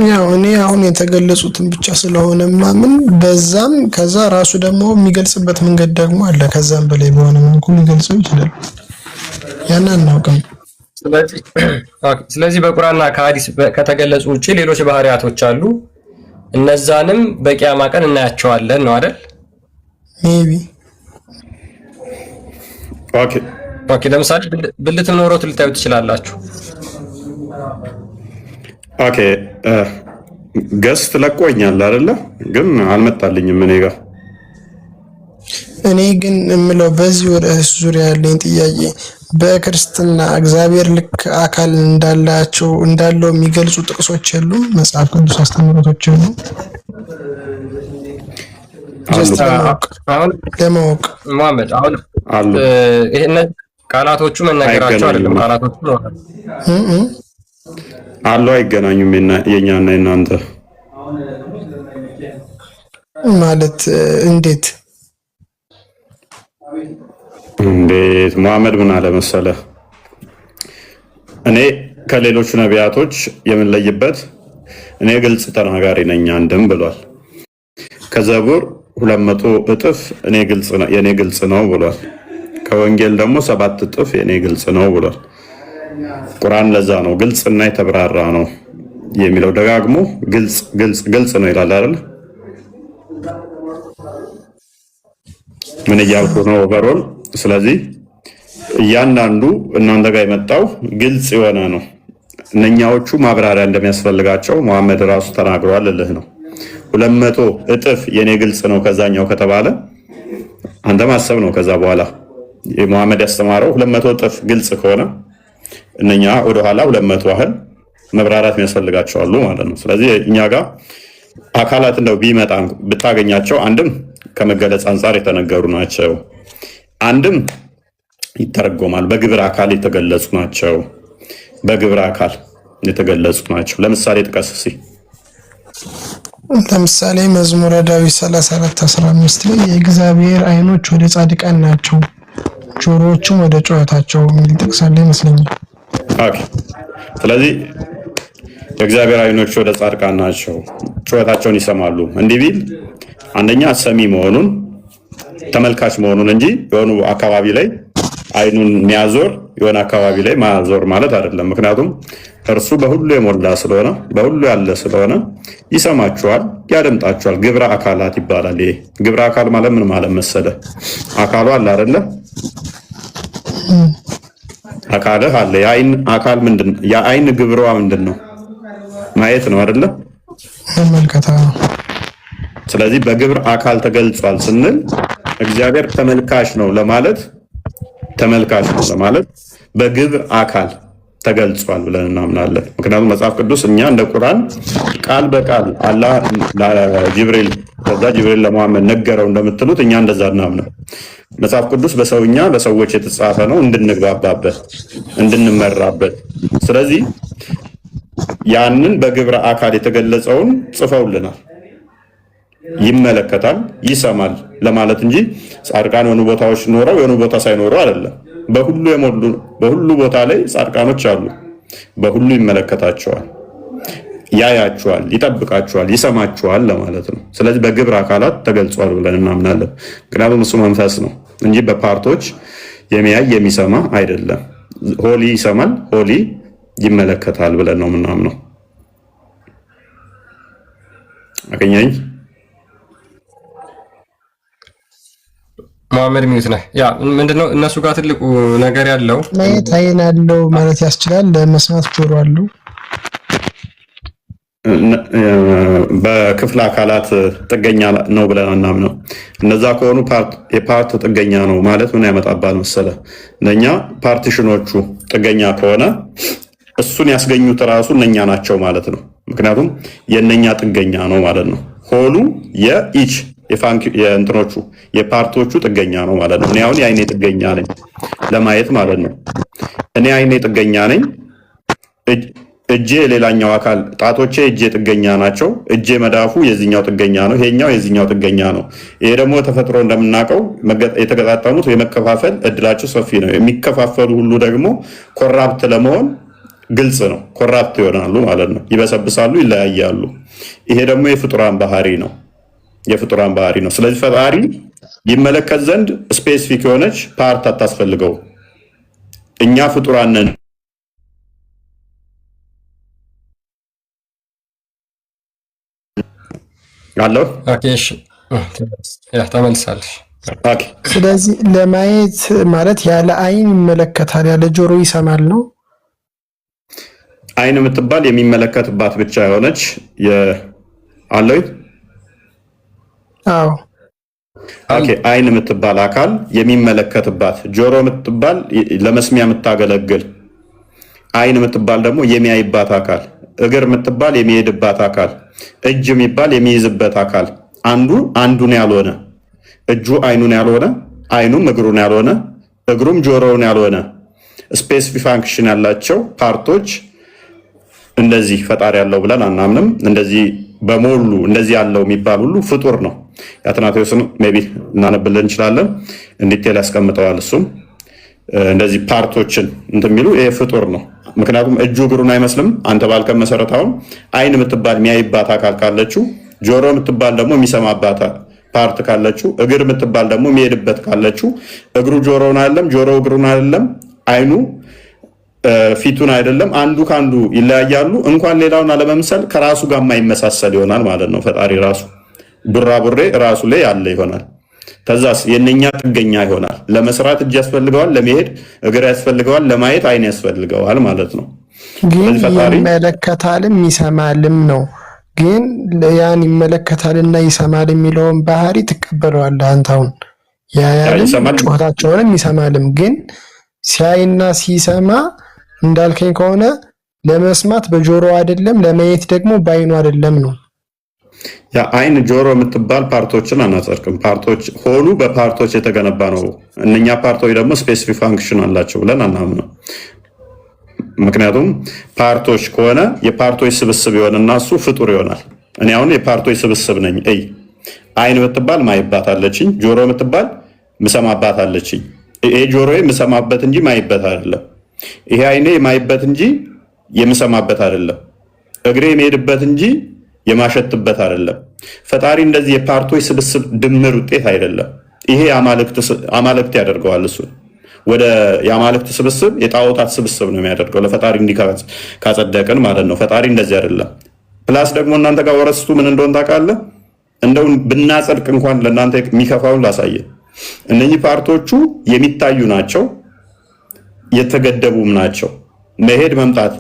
ያው እኔ አሁን የተገለጹትን ብቻ ስለሆነ ማምን በዛም ከዛ ራሱ ደግሞ የሚገልጽበት መንገድ ደግሞ አለ። ከዛም በላይ በሆነ መልኩ ሊገልጸው ይችላል። ያን አናውቅም። ስለዚህ በቁርአንና ከሐዲስ ከተገለጹ ውጪ ሌሎች ባህሪያቶች አሉ። እነዛንም በቂያማ ቀን እናያቸዋለን ነው አይደል? ሜቢ ኦኬ። ለምሳሌ ብልት ኖሮት ልታዩ ትችላላችሁ። ኦኬ ገስት ለቆኛል አይደለ? ግን አልመጣልኝም እኔ ጋር። እኔ ግን የምለው በዚህ ርዕስ ዙሪያ ያለኝ ጥያቄ በክርስትና እግዚአብሔር ልክ አካል እንዳለው የሚገልጹ ጥቅሶች የሉም? መጽሐፍ ቅዱስ አስተምህሮቶች የሉም? ለማወቅ መሐመድ አሁን ይሄን ቃላቶቹ መናገራቸው አይደለም። ቃላቶቹ ነው አሉ አይገናኙም። የኛና የናንተ ማለት እንዴት መሐመድ ምን አለ መሰለህ፣ እኔ ከሌሎቹ ነቢያቶች የምንለይበት እኔ ግልጽ ተናጋሪ ነኝ አንድም ብሏል። ከዘቡር 200 እጥፍ የኔ ግልጽ ነው ብሏል። ከወንጌል ደግሞ 7 እጥፍ የኔ ግልጽ ነው ብሏል። ቁርአን ለዛ ነው ግልጽና የተብራራ ነው የሚለው። ደጋግሞ ግልጽ ነው ይላል አይደል? ምን እያልኩ ነው ኦቨሮል? ስለዚህ እያንዳንዱ እናንተ ጋር የመጣው ግልጽ የሆነ ነው። እነኛዎቹ ማብራሪያ እንደሚያስፈልጋቸው መሐመድ ራሱ ተናግሯል እልህ ነው። 200 እጥፍ የኔ ግልጽ ነው ከዛኛው ከተባለ አንተ ማሰብ ነው። ከዛ በኋላ መሐመድ ያስተማረው 200 እጥፍ ግልጽ ከሆነ እነኛ ወደኋላ 200 ያህል መብራራት የሚያስፈልጋቸው አሉ ማለት ነው። ስለዚህ እኛ ጋር አካላት እንደው ቢመጣ ብታገኛቸው አንድም ከመገለጽ አንጻር የተነገሩ ናቸው፣ አንድም ይተረጎማል። በግብር አካል የተገለጹ ናቸው። በግብር አካል የተገለጹ ናቸው። ለምሳሌ ጥቀስ እስኪ። ለምሳሌ መዝሙረ ዳዊት 34:15 ላይ የእግዚአብሔር ዓይኖች ወደ ጻድቃን ናቸው ጆሮዎቹም ወደ ጩኸታቸው የሚል ጥቅስ አለ ይመስለኛል። ኦኬ። ስለዚህ የእግዚአብሔር ዓይኖች ወደ ጻድቃን ናቸው ጩኸታቸውን ይሰማሉ። እንዲህ ቢል አንደኛ ሰሚ መሆኑን ተመልካች መሆኑን እንጂ የሆኑ አካባቢ ላይ ዓይኑን የሚያዞር የሆነ አካባቢ ላይ ማዞር ማለት አይደለም። ምክንያቱም እርሱ በሁሉ የሞላ ስለሆነ በሁሉ ያለ ስለሆነ ይሰማችኋል፣ ያደምጣችኋል። ግብረ አካላት ይባላል። ይሄ ግብረ አካል ማለት ምን ማለት መሰለ? አካሉ አለ አይደለ? አካልህ አለ። የዓይን አካል ምንድነው? የዓይን ግብሯ ምንድነው? ማየት ነው አይደለ? መልከታ። ስለዚህ በግብር አካል ተገልጿል ስንል እግዚአብሔር ተመልካች ነው ለማለት በግብር አካል ተገልጿል ብለን እናምናለን። ምክንያቱም መጽሐፍ ቅዱስ እኛ እንደ ቁርአን ቃል በቃል አላህ ለጅብሪል ከዛ ጅብሪል ለመሐመድ ነገረው እንደምትሉት እኛ እንደዛ እናምናለን። መጽሐፍ ቅዱስ በሰውኛ ለሰዎች የተጻፈ ነው እንድንግባባበት እንድንመራበት። ስለዚህ ያንን በግብረ አካል የተገለጸውን ጽፈውልናል። ይመለከታል፣ ይሰማል ለማለት እንጂ ጻድቃን የሆኑ ቦታዎች ኖረው የሆኑ ቦታ ሳይኖረው አይደለም። በሁሉ የሞሉ በሁሉ ቦታ ላይ ጻድቃኖች አሉ። በሁሉ ይመለከታቸዋል፣ ያያቸዋል፣ ይጠብቃቸዋል፣ ይሰማቸዋል ለማለት ነው። ስለዚህ በግብረ አካላት ተገልጿል ብለን እናምናለን። ምክንያቱም እሱ መንፈስ ነው እንጂ በፓርቶች የሚያይ የሚሰማ አይደለም። ሆሊ ይሰማል፣ ሆሊ ይመለከታል ብለን ነው የምናምነው። አገኘኝ መሐመድ ሚዩት ነህ። ያ ምንድነው እነሱ ጋር ትልቁ ነገር ያለው ማየት ዓይን አለው ማለት ያስችላል፣ ለመስማት ጆሮ አለው። በክፍለ አካላት ጥገኛ ነው ብለን አናምነው። እነዛ ከሆኑ የፓርት ጥገኛ ነው ማለት ምን ያመጣባል መሰለ? እነኛ ፓርቲሽኖቹ ጥገኛ ከሆነ እሱን ያስገኙት ራሱ እነኛ ናቸው ማለት ነው። ምክንያቱም የእነኛ ጥገኛ ነው ማለት ነው። ሆሉ የኢች የእንትኖቹ የፓርቶቹ ጥገኛ ነው ማለት ነው። እኔ አሁን የዓይኔ ጥገኛ ነኝ ለማየት ማለት ነው። እኔ ዓይኔ ጥገኛ ነኝ። እጄ የሌላኛው አካል ጣቶቼ እጄ ጥገኛ ናቸው። እጄ መዳፉ የዚህኛው ጥገኛ ነው። ይሄኛው የዚህኛው ጥገኛ ነው። ይሄ ደግሞ ተፈጥሮ እንደምናውቀው የተገጣጠሙት የመከፋፈል እድላቸው ሰፊ ነው። የሚከፋፈሉ ሁሉ ደግሞ ኮራፕት ለመሆን ግልጽ ነው። ኮራፕት ይሆናሉ ማለት ነው። ይበሰብሳሉ፣ ይለያያሉ። ይሄ ደግሞ የፍጡራን ባህሪ ነው። የፍጡራን ባህሪ ነው። ስለዚህ ፈጣሪ ይመለከት ዘንድ ስፔሲፊክ የሆነች ፓርት አታስፈልገው። እኛ ፍጡራን ነን አለው። ኦኬ እሺ፣ ተመልሳለሽ። ስለዚህ ለማየት ማለት ያለ አይን ይመለከታል፣ ያለ ጆሮ ይሰማል ነው። አይን የምትባል የሚመለከትባት ብቻ የሆነች አለው። አዎ ኦኬ። አይን የምትባል አካል የሚመለከትባት፣ ጆሮ የምትባል ለመስሚያ የምታገለግል፣ አይን የምትባል ደግሞ የሚያይባት አካል፣ እግር የምትባል የሚሄድባት አካል፣ እጅ የሚባል የሚይዝበት አካል፣ አንዱ አንዱን ያልሆነ፣ እጁ አይኑን ያልሆነ፣ አይኑም እግሩን ያልሆነ፣ እግሩም ጆሮውን ያልሆነ ስፔሲፊክ ፋንክሽን ያላቸው ፓርቶች እንደዚህ ፈጣሪ ያለው ብለን አናምንም። እንደዚህ በሞሉ እንደዚህ ያለው የሚባል ሁሉ ፍጡር ነው። የአትናቴዎስን ሜይ ቢ እናነብልን እንችላለን። እንዲቴል ያስቀምጠዋል። እሱም እንደዚህ ፓርቶችን እንደሚሉ ይሄ ፍጡር ነው። ምክንያቱም እጁ እግሩን አይመስልም። አንተ ባልከን መሰረት አሁን አይን የምትባል የሚያይባት አካል ካለችው፣ ጆሮ የምትባል ደግሞ የሚሰማባት ፓርት ካለችው፣ እግር የምትባል ደግሞ የሚሄድበት ካለችው፣ እግሩ ጆሮውን አይደለም፣ ጆሮ እግሩን አይደለም፣ አይኑ ፊቱን አይደለም። አንዱ ከአንዱ ይለያያሉ። እንኳን ሌላውን አለመምሰል ከራሱ ጋር የማይመሳሰል ይሆናል ማለት ነው። ፈጣሪ ራሱ ቡራቡሬ ራሱ ላይ ያለ ይሆናል። ከዛስ የነኛ ጥገኛ ይሆናል። ለመስራት እጅ ያስፈልገዋል፣ ለመሄድ እግር ያስፈልገዋል፣ ለማየት አይን ያስፈልገዋል ማለት ነው። ግን ይመለከታልም ይሰማልም ነው። ግን ያን ይመለከታልና ይሰማል የሚለውን ባህሪ ትቀበለዋለህ አንተ። አሁን ያያልም ጩኸታቸውንም ይሰማልም። ግን ሲያይና ሲሰማ እንዳልከኝ ከሆነ ለመስማት በጆሮ አይደለም፣ ለማየት ደግሞ በአይኑ አይደለም ነው። ያ አይን ጆሮ የምትባል ፓርቶችን አናጸድቅም። ፓርቶች ሆኑ በፓርቶች የተገነባ ነው። እነኛ ፓርቶች ደግሞ ስፔሲፊክ ፋንክሽን አላቸው ብለን አናምነው። ምክንያቱም ፓርቶች ከሆነ የፓርቶች ስብስብ ይሆንና እሱ ፍጡር ይሆናል። እኔ አሁን የፓርቶች ስብስብ ነኝ። አይን የምትባል ማይባት አለችኝ፣ ጆሮ የምትባል ምሰማባት አለችኝ። ይሄ ጆሮዬ የምሰማበት እንጂ ማይበት አይደለም። ይሄ አይኔ የማይበት እንጂ የምሰማበት አይደለም። እግሬ የሚሄድበት እንጂ የማሸትበት አይደለም። ፈጣሪ እንደዚህ የፓርቶች ስብስብ ድምር ውጤት አይደለም። ይሄ አማልክት ያደርገዋል። እሱ ወደ የአማልክት ስብስብ የጣዖታት ስብስብ ነው የሚያደርገው። ለፈጣሪ እንዲህ ካጸደቅን ማለት ነው። ፈጣሪ እንደዚህ አይደለም። ፕላስ ደግሞ እናንተ ጋር ወረስቱ ምን እንደሆነ ታውቃለህ? እንደው ብናጸድቅ እንኳን ለእናንተ የሚከፋውን ላሳየ። እነኚህ ፓርቶቹ የሚታዩ ናቸው፣ የተገደቡም ናቸው። መሄድ መምጣት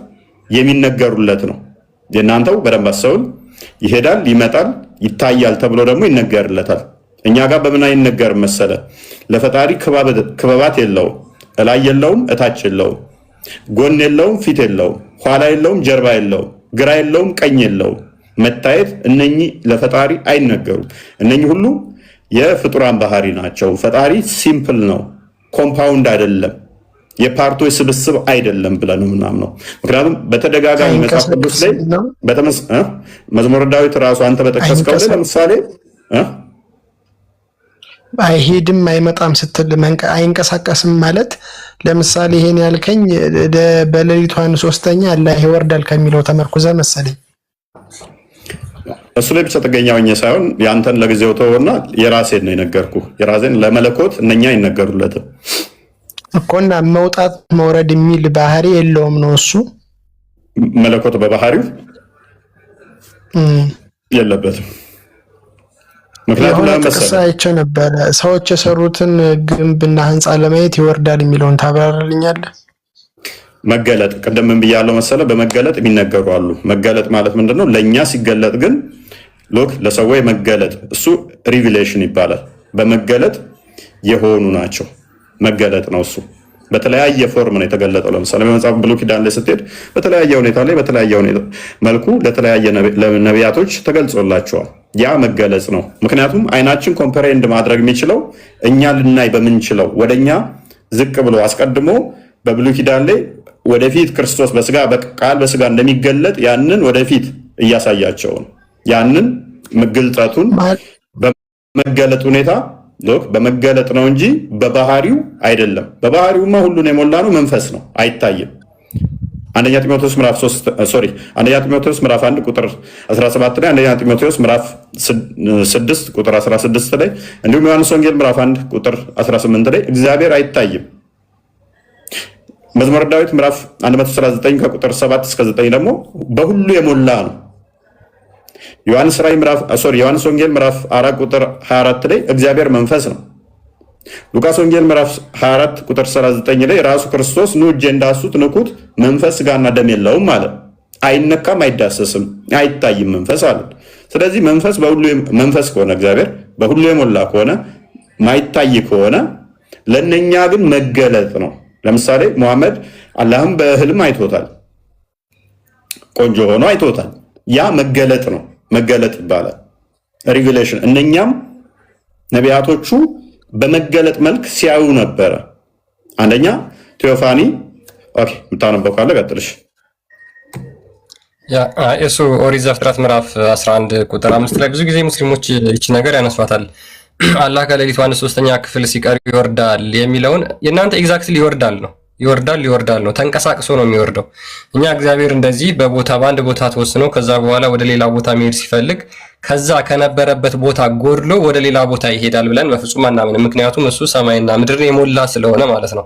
የሚነገሩለት ነው። የእናንተው በደንብ አሰውን ይሄዳል፣ ይመጣል፣ ይታያል ተብሎ ደግሞ ይነገርለታል። እኛ ጋር በምን አይነገር መሰለ? ለፈጣሪ ክበባት የለውም፣ እላይ የለውም፣ እታች የለውም፣ ጎን የለውም፣ ፊት የለውም፣ ኋላ የለውም፣ ጀርባ የለውም፣ ግራ የለውም፣ ቀኝ የለውም። መታየት እነኚህ ለፈጣሪ አይነገሩም። እነኚህ ሁሉ የፍጡራን ባህሪ ናቸው። ፈጣሪ ሲምፕል ነው፣ ኮምፓውንድ አይደለም፣ የፓርቶች ስብስብ አይደለም ብለን ነው ምናምነው። ምክንያቱም በተደጋጋሚ መጽሐፍ ቅዱስ ላይ መዝሙረ ዳዊት ራሱ አንተ በጠቀስከው ላይ ለምሳሌ አይሄድም አይመጣም ስትል አይንቀሳቀስም ማለት ለምሳሌ ይሄን ያልከኝ በሌሊቱ 1/3 አላህ ይወርዳል ከሚለው ተመርኩዘ መሰለኝ። እሱ ላይ ብቻ ጥገኛ ሆኜ ሳይሆን ያንተን ለጊዜው ተወውና የራሴን ነው የነገርኩህ። የራሴን ለመለኮት እነኛ አይነገሩለትም እኮና መውጣት መውረድ የሚል ባህሪ የለውም ነው እሱ። መለኮት በባህሪው የለበትም። ምክንያቱም ለምሳሌ ነበረ ሰዎች የሰሩትን ግንብና ህንፃ ለማየት ይወርዳል የሚለውን ታብራራልኛለህ? መገለጥ ቅድም ምን ብያለሁ መሰለ? በመገለጥ የሚነገሩ አሉ። መገለጥ ማለት ምንድነው? ለኛ ሲገለጥ ግን ሎክ ለሰዎች መገለጥ እሱ ሪቪሌሽን ይባላል። በመገለጥ የሆኑ ናቸው። መገለጥ ነው እሱ። በተለያየ ፎርም ነው የተገለጠው። ለምሳሌ በመጽሐፍ ብሉይ ኪዳን ላይ ስትሄድ በተለያየ ሁኔታ ላይ በተለያየ መልኩ ለተለያየ ነቢያቶች ተገልጾላቸዋል። ያ መገለጽ ነው። ምክንያቱም አይናችን ኮምፕሬንድ ማድረግ የሚችለው እኛ ልናይ በምንችለው ወደኛ ዝቅ ብሎ አስቀድሞ በብሉይ ኪዳን ላይ ወደፊት ክርስቶስ በስጋ በቃል በስጋ እንደሚገለጥ ያንን ወደፊት እያሳያቸው ነው። ያንን ግልጠቱን በመገለጥ ሁኔታ በመገለጥ ነው እንጂ በባህሪው አይደለም። በባህሪውማ ሁሉን የሞላ ነው፣ መንፈስ ነው፣ አይታይም። አንደኛ ጢሞቴዎስ ምዕራፍ 1 ቁጥር 17 ላይ፣ አንደኛ ጢሞቴዎስ ምዕራፍ 6 ቁጥር 16 ላይ፣ እንዲሁም ዮሐንስ ወንጌል ምዕራፍ 1 ቁጥር 18 ላይ እግዚአብሔር አይታይም። መዝሙረ ዳዊት ምዕራፍ 139 ከቁጥር 7 እስከ 9 ደግሞ በሁሉ የሞላ ነው። ዮሐንስ ወንጌል ምዕራፍ 4 ቁጥር 24 ላይ እግዚአብሔር መንፈስ ነው። ሉቃስ ወንጌል ምዕራፍ 24 ቁጥር 39 ላይ ራሱ ክርስቶስ ኑ እጄን ዳሱት ንኩት፣ መንፈስ ሥጋና ደም የለውም አለ። አይነካም፣ አይዳሰስም፣ አይታይም መንፈስ አለ። ስለዚህ መንፈስ ከሆነ እግዚአብሔር በሁሉ የሞላ ከሆነ ማይታይ ከሆነ ለእነኛ ግን መገለጥ ነው። ለምሳሌ ሙሐመድ አላህም በህልም አይቶታል፣ ቆንጆ ሆኖ አይቶታል። ያ መገለጥ ነው፣ መገለጥ ይባላል፣ ሪቪሌሽን። እነኛም ነቢያቶቹ በመገለጥ መልክ ሲያዩ ነበረ። አንደኛ ቴዎፋኒ የምታነበው ካለ ቀጥልሽ። እሱ ኦሪት ዘፍጥረት ምዕራፍ 11 ቁጥር 5 ላይ ብዙ ጊዜ ሙስሊሞች ይቺ ነገር ያነሷታል። አላህ ከሌሊቱ 1/3 ክፍል ሲቀር ይወርዳል የሚለውን የእናንተ ኤግዛክትሊ ይወርዳል ነው፣ ተንቀሳቅሶ ነው የሚወርደው። እኛ እግዚአብሔር እንደዚህ በአንድ ቦታ ተወስኖ ከዛ በኋላ ወደ ሌላ ቦታ መሄድ ሲፈልግ ከዛ ከነበረበት ቦታ ጎድሎ ወደ ሌላ ቦታ ይሄዳል ብለን በፍጹም አናምንም። ምክንያቱም እሱ ሰማይና ምድርን የሞላ ስለሆነ ማለት ነው።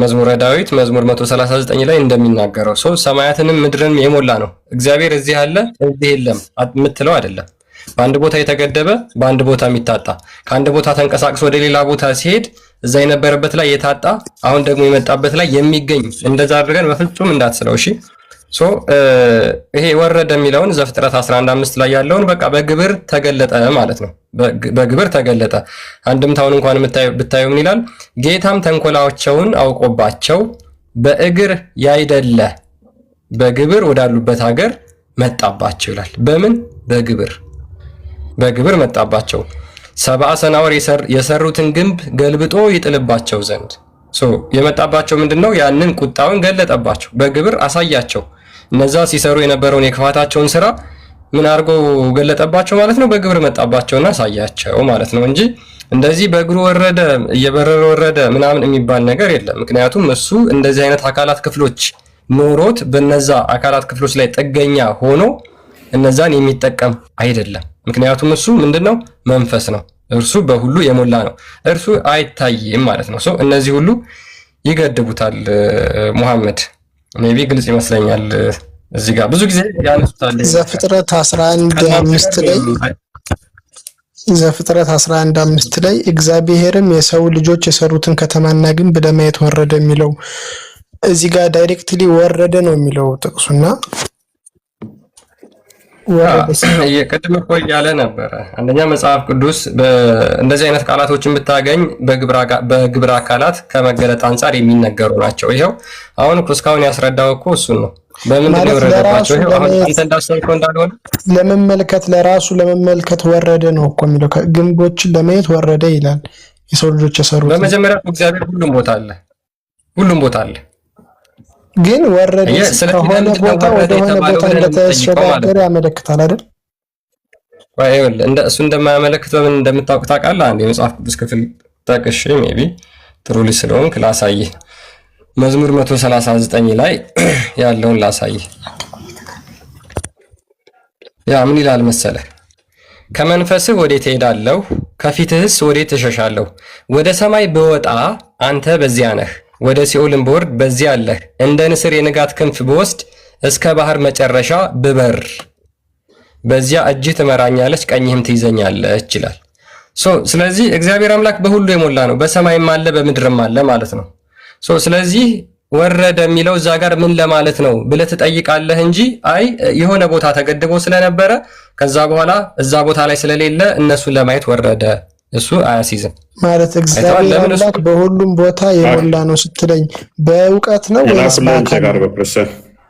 መዝሙረ ዳዊት መዝሙር 139 ላይ እንደሚናገረው ሰው ሰማያትንም ምድርን የሞላ ነው። እግዚአብሔር እዚህ አለ እዚህ የለም የምትለው አይደለም። በአንድ ቦታ የተገደበ በአንድ ቦታ የሚታጣ፣ ከአንድ ቦታ ተንቀሳቅሶ ወደ ሌላ ቦታ ሲሄድ እዛ የነበረበት ላይ የታጣ አሁን ደግሞ የመጣበት ላይ የሚገኝ እንደዛ አድርገን በፍጹም እንዳትስለው። እሺ ይሄ ወረደ የሚለውን ዘፍጥረት 11:5 ላይ ያለውን በቃ በግብር ተገለጠ ማለት ነው። በግብር ተገለጠ። አንድምታውን እንኳን ብታዩ ምን ይላል? ጌታም ተንኮላቸውን አውቆባቸው በእግር ያይደለ በግብር ወዳሉበት ሀገር መጣባቸው ይላል። በምን? በግብር መጣባቸው። 70 ሰናወር የሰሩትን ግንብ ገልብጦ ይጥልባቸው ዘንድ የመጣባቸው ምንድነው? ያንን ቁጣውን ገለጠባቸው፣ በግብር አሳያቸው። እነዛ ሲሰሩ የነበረውን የክፋታቸውን ስራ ምን አድርጎ ገለጠባቸው ማለት ነው? በግብር መጣባቸውና አሳያቸው ማለት ነው እንጂ እንደዚህ በእግሩ ወረደ እየበረረ ወረደ ምናምን የሚባል ነገር የለም። ምክንያቱም እሱ እንደዚህ አይነት አካላት ክፍሎች ኖሮት በነዛ አካላት ክፍሎች ላይ ጥገኛ ሆኖ እነዛን የሚጠቀም አይደለም። ምክንያቱም እሱ ምንድነው? መንፈስ ነው። እርሱ በሁሉ የሞላ ነው። እርሱ አይታይም ማለት ነው። እነዚህ ሁሉ ይገድቡታል። ሙሐመድ ሜቢ ግልጽ ይመስለኛል። እዚህ ጋር ብዙ ጊዜ ያነሱታል። ዘፍጥረት 11:5 ላይ እግዚአብሔርም የሰው ልጆች የሰሩትን ከተማና ግንብ ለማየት ወረደ የሚለው እዚህ ጋር ዳይሬክትሊ ወረደ ነው የሚለው ጥቅሱና ቅድም እኮ እያለ ነበረ። አንደኛ መጽሐፍ ቅዱስ እንደዚህ አይነት ቃላቶችን ብታገኝ በግብር አካላት ከመገለጥ አንጻር የሚነገሩ ናቸው። ይኸው አሁን እኮ እስካሁን ያስረዳው እኮ እሱን ነው። በምንድን ነው የወረደባቸው? ይኸው አሁን አንተ እንዳሰብከው እንዳልሆነ ለመመልከት ወረደ ነው እኮ የሚለው። ግንቦችን ለማየት ወረደ ይላል። የሰው ልጆች የሰሩት በመጀመሪያ እግዚአብሔር ሁሉም ቦታ አለ ግን ወረደ ከሆነ ቦታ ወደ ሆነ ቦታ እንደተሸጋገረ ያመለክታል አይደል? እሱ እንደማያመለክት በምን እንደምታውቅ ታውቃለህ? አንድ የመጽሐፍ ቅዱስ ክፍል ጠቅሼ ሜቢ ጥሩ ልጅ ስለሆንክ ላሳይህ። መዝሙር 139 ላይ ያለውን ላሳይህ። ያ ምን ይላል መሰለህ? ከመንፈስህ ወዴት እሄዳለሁ? ከፊትህስ ወዴት እሸሻለሁ? ወደ ሰማይ ብወጣ አንተ በዚያ ነህ፣ ወደ ሲኦልም ብወርድ በዚያ አለህ። እንደ ንስር የንጋት ክንፍ ብወስድ እስከ ባህር መጨረሻ ብበር በዚያ እጅህ ትመራኛለች፣ ቀኝህም ትይዘኛለች ይላል። ስለዚህ እግዚአብሔር አምላክ በሁሉ የሞላ ነው። በሰማይም አለ በምድርም አለ ማለት ነው። ስለዚህ ወረደ የሚለው እዛ ጋር ምን ለማለት ነው ብለህ ትጠይቃለህ እንጂ አይ የሆነ ቦታ ተገድቦ ስለነበረ ከዛ በኋላ እዛ ቦታ ላይ ስለሌለ እነሱን ለማየት ወረደ እሱ አያሲዝም ማለት። እግዚአብሔር አምላክ በሁሉም ቦታ የሞላ ነው ስትለኝ በእውቀት ነው ወይስ በአካል?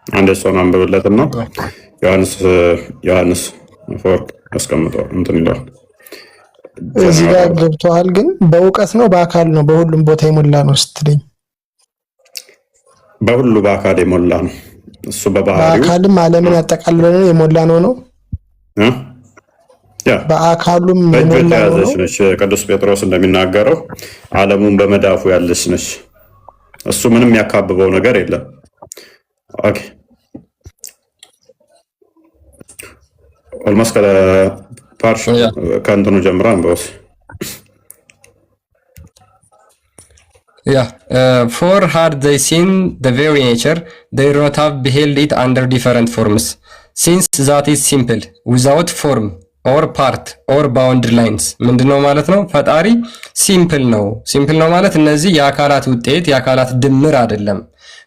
አንድ ሰው አንብብለትና ዮሐንስ አፈወርቅ አስቀምጠው እንትን ይላል እዚህ ጋር ገብቶሃል። ግን በእውቀት ነው በአካል ነው በሁሉም ቦታ የሞላ ነው ስትለኝ? በሁሉ በአካል የሞላ ነው እሱ በባህሪው። በአካልም ዓለምን ያጠቃልለ ነው የሞላ ነው በአካሉም የሞላ ነው። ቅዱስ ጴጥሮስ እንደሚናገረው ዓለሙን በመዳፉ ያለች ነች። እሱ ምንም ያካብበው ነገር የለም። ኦኬ ኦልሞስት ከፓርሽ ከእንትኑ ጀምራ አንበውስ for had they seen the very nature, they would not have beheld it under different forms, since that is simple, without form or part or boundary lines. ምንድነው ማለት ነው? ፈጣሪ ሲምፕል ነው። ሲምፕል ነው ማለት እነዚህ የአካላት ውጤት የአካላት ድምር አይደለም፣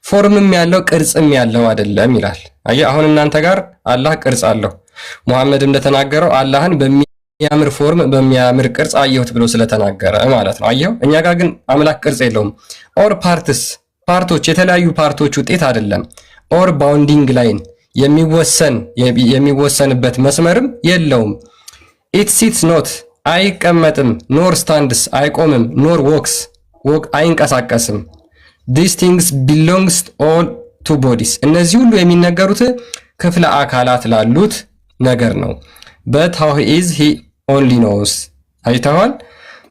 ፎርምም ያለው ቅርጽም ያለው አይደለም ይላል። አየህ አሁን እናንተ ጋር አላህ ቅርጽ አለው። ሙሐመድ እንደተናገረው አላህን በሚያምር ፎርም በሚያምር ቅርጽ አየሁት ብሎ ስለተናገረ ማለት ነው። አየው እኛ ጋር ግን አምላክ ቅርጽ የለውም። ኦር ፓርትስ ፓርቶች የተለያዩ ፓርቶች ውጤት አይደለም። ኦር ባውንዲንግ ላይን የሚወሰንበት መስመርም የለውም። ኢት ሲትስ ኖት አይቀመጥም፣ ኖር ስታንድስ አይቆምም፣ ኖር ዎክስ አይንቀሳቀስም። ዲስ ቲንግስ ቢሎንግስ ኦል ቱ ቦዲስ እነዚህ ሁሉ የሚነገሩት ክፍለ አካላት ላሉት ነገር ነው። በት ሃው ኢዝ ሂ ኦንሊ ኖውስ አይተዋል።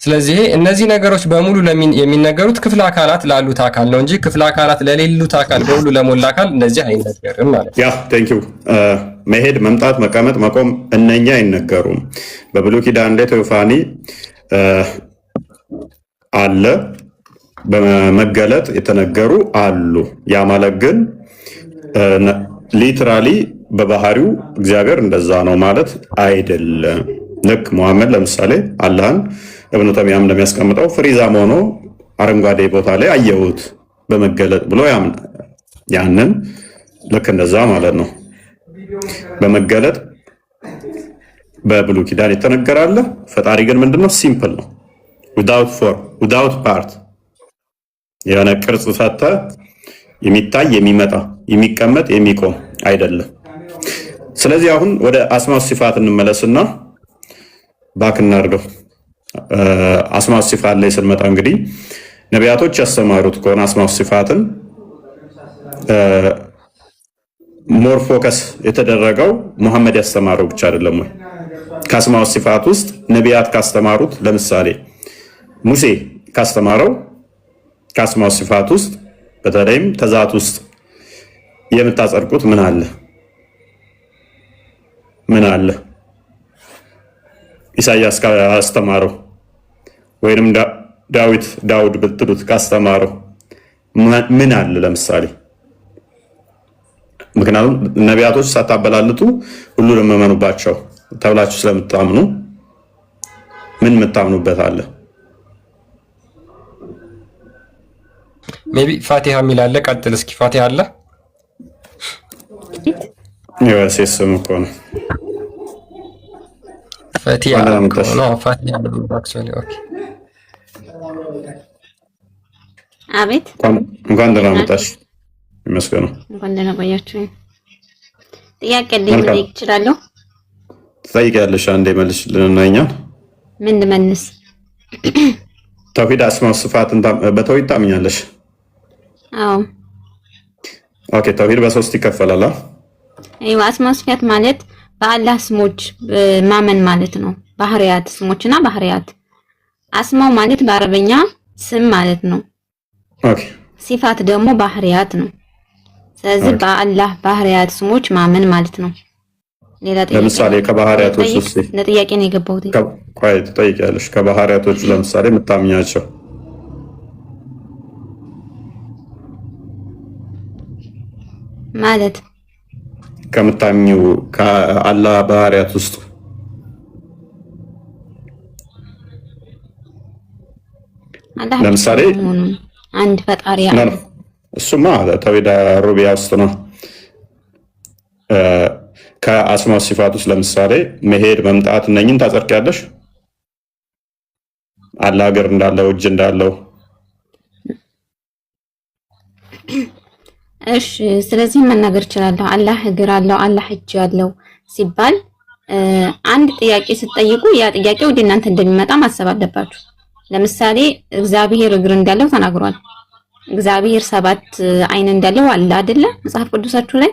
ስለዚህ እነዚህ ነገሮች በሙሉ የሚነገሩት ክፍለ አካላት ላሉት አካል ነው እንጂ ክፍለ አካላት ለሌሉት አካል በሙሉ ለሞላ አካል እንደዚህ አይነገርም ማለት ነው። ያ ቴንክ ዩ መሄድ፣ መምጣት፣ መቀመጥ፣ መቆም እነኛ አይነገሩም። በብሉይ ኪዳን ላይ ቴዎፋኒ አለ፣ በመገለጥ የተነገሩ አሉ። ያ ማለት ግን ሊትራሊ በባህሪው እግዚአብሔር እንደዛ ነው ማለት አይደለም። ልክ ሙሐመድ ለምሳሌ አላህን እብኑ ተሚያም እንደሚያስቀምጠው ፍሪዛም ሆኖ አረንጓዴ ቦታ ላይ አየሁት በመገለጥ ብሎ ያንን ልክ እንደዛ ማለት ነው። በመገለጥ በብሉይ ኪዳን የተነገራለ። ፈጣሪ ግን ምንድነው? ሲምፕል ነው። ዊዛውት ፎርም ዊዛውት ፓርት የሆነ ቅርጽ ሰተ የሚታይ የሚመጣ የሚቀመጥ የሚቆም አይደለም። ስለዚህ አሁን ወደ አስማው ሲፋት እንመለስና ባክ እናድርገው። አስማው ሲፋት ላይ ስንመጣ እንግዲህ ነቢያቶች ያስተማሩት ከሆነ አስማው ሲፋትን ሞር ፎከስ የተደረገው ሙሐመድ ያስተማረው ብቻ አይደለም ወይ? ከአስማው ሲፋት ውስጥ ነቢያት ካስተማሩት ለምሳሌ ሙሴ ካስተማረው ከአስማው ሲፋት ውስጥ በተለይም ተዛት ውስጥ የምታጸድቁት ምን አለ? ምን አለ? ኢሳያስ ካስተማረው ወይንም ዳውድ ብትሉት ካስተማረው ምን አለ? ለምሳሌ ምክንያቱም ነቢያቶች ሳታበላልጡ ሁሉንም መመኑባቸው ተብላችሁ ስለምታምኑ ምን የምታምኑበት አለ? ሜቢ ፋቲሃ የሚል አለ። ቀጥል እስኪ ፋቲሃ አለ። የወሴት ስም እኮ ነው ፋቲሃ ነው። ፋቲሃ ነው አክቹዋሊ። ኦኬ አቤት እንኳን ደህና መጣሽ። ይመስገን ነው። እንኳን ደህና ቆያችሁ። ጥያቄ ልጠይቅ እችላለሁ? ትጠይቂያለሽ። አንዴ መልሽልንና እኛን ምን ልመልስ? ተውሂድ አስማው ሲፋትን በተውሂድ ታምኛለሽ? አዎ። ኦኬ ተውሂድ በሶስት ይከፈላል። አይዋ አስማው ሲፋት ማለት በአላህ ስሞች ማመን ማለት ነው። ባህሪያት ስሞችና ባህሪያት። አስማው ማለት በአረበኛ ስም ማለት ነው። ኦኬ ሲፋት ደግሞ ባህሪያት ነው። ስለዚህ በአላህ ባህሪያት ስሞች ማመን ማለት ነው። ሌላ ጥያቄ ለምሳሌ ከባህሪያቶች ውስጥ ለጥያቄ ነው የገባሁት። ቆይ ትጠይቂያለሽ። ከባህሪያቶች ለምሳሌ የምታምኛቸው ማለት ከምታምኚው ከአላህ ባህሪያት ውስጥ ለምሳሌ አንድ ፈጣሪ አለ። እሱማ ተውሂድ ሩቢያ ውስጥ ነው። ከአስማው ሲፋት ውስጥ ለምሳሌ መሄድ፣ መምጣት እነኝን ታጸድቂያለሽ? አላህ እግር እንዳለው እጅ እንዳለው። እሺ ስለዚህ መናገር እችላለሁ። አላህ እግር አለው፣ አላህ እጅ አለው ሲባል አንድ ጥያቄ ስትጠይቁ ያ ጥያቄ ወደ እናንተ እንደሚመጣ ማሰብ አለባችሁ። ለምሳሌ እግዚአብሔር እግር እንዳለው ተናግሯል። እግዚአብሔር 7 አይን እንዳለው አለ አይደለ? መጽሐፍ ቅዱሳችሁ ላይ።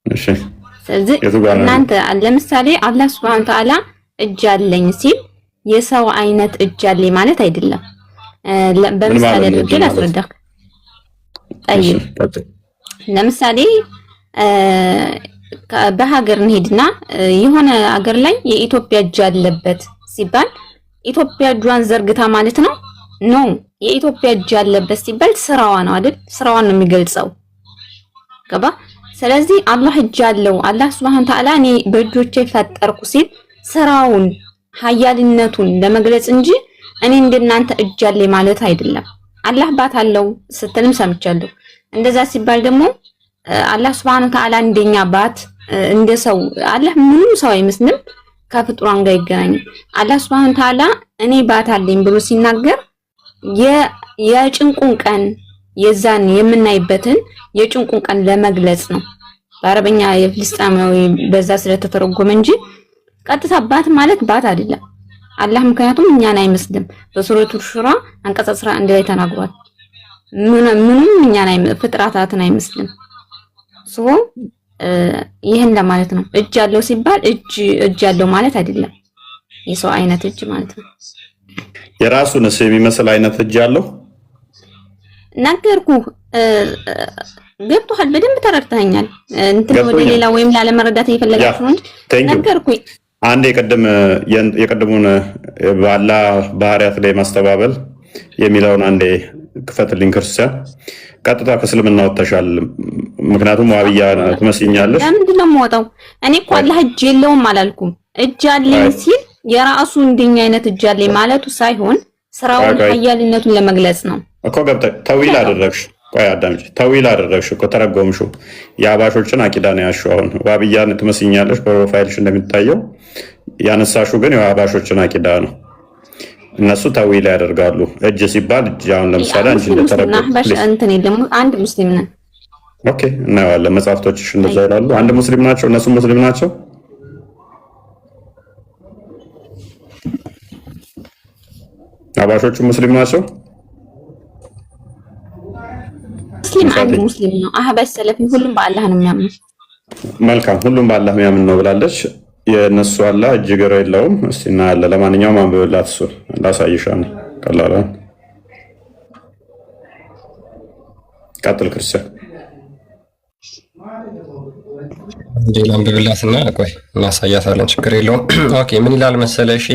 እሺ ስለዚህ እናንተ ለምሳሌ አላህ Subhanahu Ta'ala እጅ አለኝ ሲል የሰው አይነት እጅ አለኝ ማለት አይደለም። በምሳሌ ልጅ ላስረዳክ። ጠይብ ለምሳሌ በሀገር እንሄድና የሆነ ሀገር ላይ የኢትዮጵያ እጅ አለበት ሲባል ኢትዮጵያ እጇን ዘርግታ ማለት ነው? ኖ የኢትዮጵያ እጅ አለበት ሲባል ስራዋ ነው አይደል? ስራዋን ነው የሚገልጸው። ገባ? ስለዚህ አላህ እጅ አለው አላህ Subhanahu Ta'ala እኔ በእጆቼ ፈጠርኩ ሲል ስራውን ኃያልነቱን ለመግለጽ እንጂ እኔ እንደናንተ እጅ አለኝ ማለት አይደለም። አላህ ባት አለው ስትልም ሰምቻለሁ። እንደዛ ሲባል ደግሞ አላህ Subhanahu Ta'ala እንደኛ ባት እንደ ሰው አላህ ምንም ሰው አይመስልም፣ ከፍጡራን ጋር ይገናኛል። አላህ Subhanahu Ta'ala እኔ ባት አለኝ ብሎ ሲናገር የጭንቁን ቀን የዛን የምናይበትን የጭንቁን ቀን ለመግለጽ ነው። በአረበኛ የፍልስጤማዊ በዛ ስለተተረጎመ እንጂ ቀጥታ ባት ማለት ባት አይደለም። አላህ ምክንያቱም እኛን አይመስልም። በሱረቱ ሹራ አንቀጽ 11 ላይ ተናግሯል። ምንም እኛን ፍጥረታትን አይመስልም። ይሄን ለማለት ነው። እጅ ያለው ሲባል እጅ ያለው ማለት አይደለም፣ የሰው አይነት እጅ ማለት ነው። የራሱንስ የሚመስል አይነት እጅ ያለው ነገርኩ። ገብቶሃል? በደንብ ተረድተኛል። እንትን ወደ ሌላ ወይም ላለመረዳት እየፈለጋችሁ ነው እንጂ ነገርኩ። አንድ የቀድሙን በአላህ ባህሪያት ላይ ማስተባበል የሚለውን አንዴ ክፈትልኝ ክርስቲያን። ቀጥታ ከእስልምና ወጥተሻል። ምክንያቱም ዋብያ ትመስኛለሽ። ለምንድን ነው የምወጣው? እኔ እኮ አላህ እጅ የለውም አላልኩም። እጅ አለኝ ሲል የራሱ እንደኛ አይነት እጅ አለኝ ማለቱ ሳይሆን ስራውን ኃያልነቱን ለመግለጽ ነው እኮ። ገብተሽ ተዊል አደረግሽ። ቆይ አዳምጪ። ተዊል አደረግሽ እኮ ተረጎምሽው። የአባሾችን አቂዳ ነው ያልሽው። አሁን ዋብያን ትመስኛለሽ በፕሮፋይልሽ እንደሚታየው። ያነሳሽው ግን የአባሾችን አቂዳ ነው። እነሱ ተዊል ያደርጋሉ። እጅ ሲባል እጅ አሁን ለምሳሌ አንቺ እንደተረጎምሽ እንትን የለም። አንድ ሙስሊም ነን። ኦኬ፣ እናየዋለን። መጽሐፍቶችሽ እንደዛ ይላሉ። አንድ ሙስሊም ናቸው፣ እነሱ ሙስሊም ናቸው። አባሾቹ ሙስሊም ናቸው። ሙስሊም አንድ ሙስሊም ነው። አህባሽ ሰለፊ ሁሉም በአላህ ነው የሚያምኑ። መልካም፣ ሁሉም በአላህ የሚያምን ነው ብላለች። የነሱ አላህ እጅ እግር የለውም። እስቲ እናያለን። ለማንኛውም አንብብላት፣ እሱ ላሳይሻል። ቀላል ቀጥል ክርስቲያን። ሌላ አንብብላትና ቆይ እናሳያታለን። ችግር የለውም። ኦኬ፣ ምን ይላል መሰለሽ?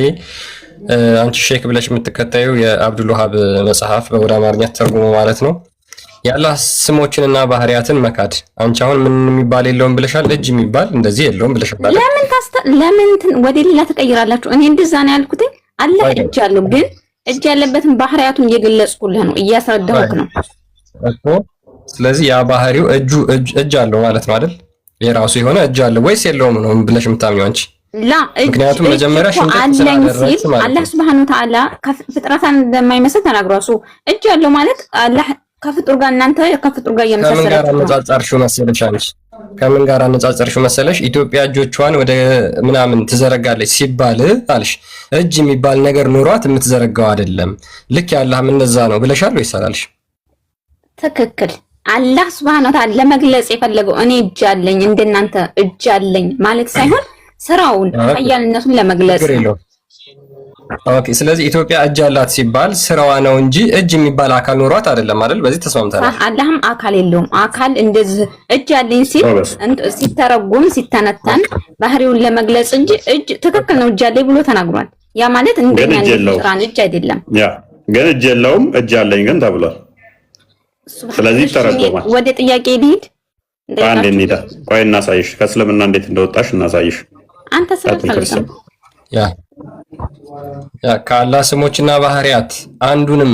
አንቺ ሼክ ብለሽ የምትከታዩ የአብዱል ወሃብ መጽሐፍ ወደ አማርኛ ተርጉሞ ማለት ነው። የአላህ ስሞችንና ባህሪያትን መካድ። አንቺ አሁን ምን የሚባል የለውም ብለሻል። እጅ የሚባል እንደዚህ የለውም ብለሻል። ለምን ወደ ሌላ ተቀይራላችሁ? እኔ እንደዛ ነው ያልኩት። አላህ እጅ አለው፣ ግን እጅ ያለበትን ባህሪያቱን እየገለጽኩልህ ነው፣ እያስረዳሁህ ነው እኮ። ስለዚህ ያ ባህሪው እጅ አለው ማለት ነው አይደል? የራሱ የሆነ እጅ አለው ወይስ የለውም ነው ብለሽ የምታምኚው አንቺ? ምክንያቱም መጀመሪያ አለኝ ሲል አላህ Subhanahu Ta'ala ፍጥረታን እንደማይመስል ተናግሯል። እጅ ያለው ማለት አላህ ከፍጡር ጋር እናንተ ከፍጡር ጋር ከምን ጋር አነጻጸርሽው መሰለሽ? አንቺ ከምን ጋር አነጻጸርሽው መሰለሽ? ኢትዮጵያ እጆቿን ወደ ምናምን ትዘረጋለች ሲባል አልሽ። እጅ የሚባል ነገር ኑሯት የምትዘረጋው አይደለም። ልክ ያላህም እንደዛ ነው ብለሻል ወይስ አላልሽ? ትክክል። አላህ Subhanahu Ta'ala ለመግለጽ የፈለገው እኔ እጅ አለኝ እንደናንተ እጅ አለኝ ማለት ሳይሆን ስራውን ኃያልነቱን ለመግለጽ ነው። ኦኬ፣ ስለዚህ ኢትዮጵያ እጅ አላት ሲባል ስራዋ ነው እንጂ እጅ የሚባል አካል ኖሯት አይደለም አይደል? በዚህ ተስማምተናል። አላህም አካል የለውም። አካል እንደዚህ እጅ አለኝ ሲል ሲተረጎም ሲተነተን ባህሪውን ለመግለጽ እንጂ እጅ ትክክል ነው እጅ አለኝ ብሎ ተናግሯል። ያ ማለት እንደኛ ፍጥራን እጅ አይደለም። ያ ግን እጅ የለውም እጅ አለኝ ግን ተብሏል። ስለዚህ ተረጎማል። ወደ ጥያቄ ልሂድ። አንዴ እንሂዳ። ቆይ እናሳይሽ፣ ከእስልምና እንዴት እንደወጣሽ እናሳይሽ። አንተ ስለተፈልገው ያ ከአላህ ስሞችና ባህሪያት አንዱንም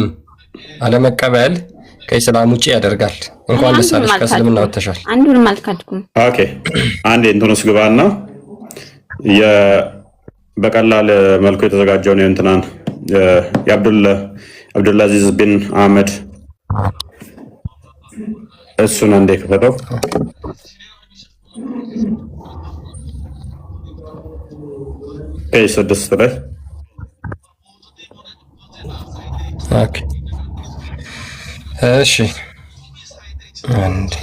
አለመቀበል ከኢስላም ውጪ ያደርጋል። እንኳን ደስ አለሽ፣ ከእስልምና ወጥተሻል። አንዱንም አልካድኩም። ኦኬ፣ አንዴ እንትኑስ ግባና በቀላል መልኩ የተዘጋጀውን የእንትናን የአብዱልአዚዝ ቢን አህመድ እሱን አንዴ ክፈተው። ስድስት ላይ ኦኬ፣ እሺ፣ አንዴ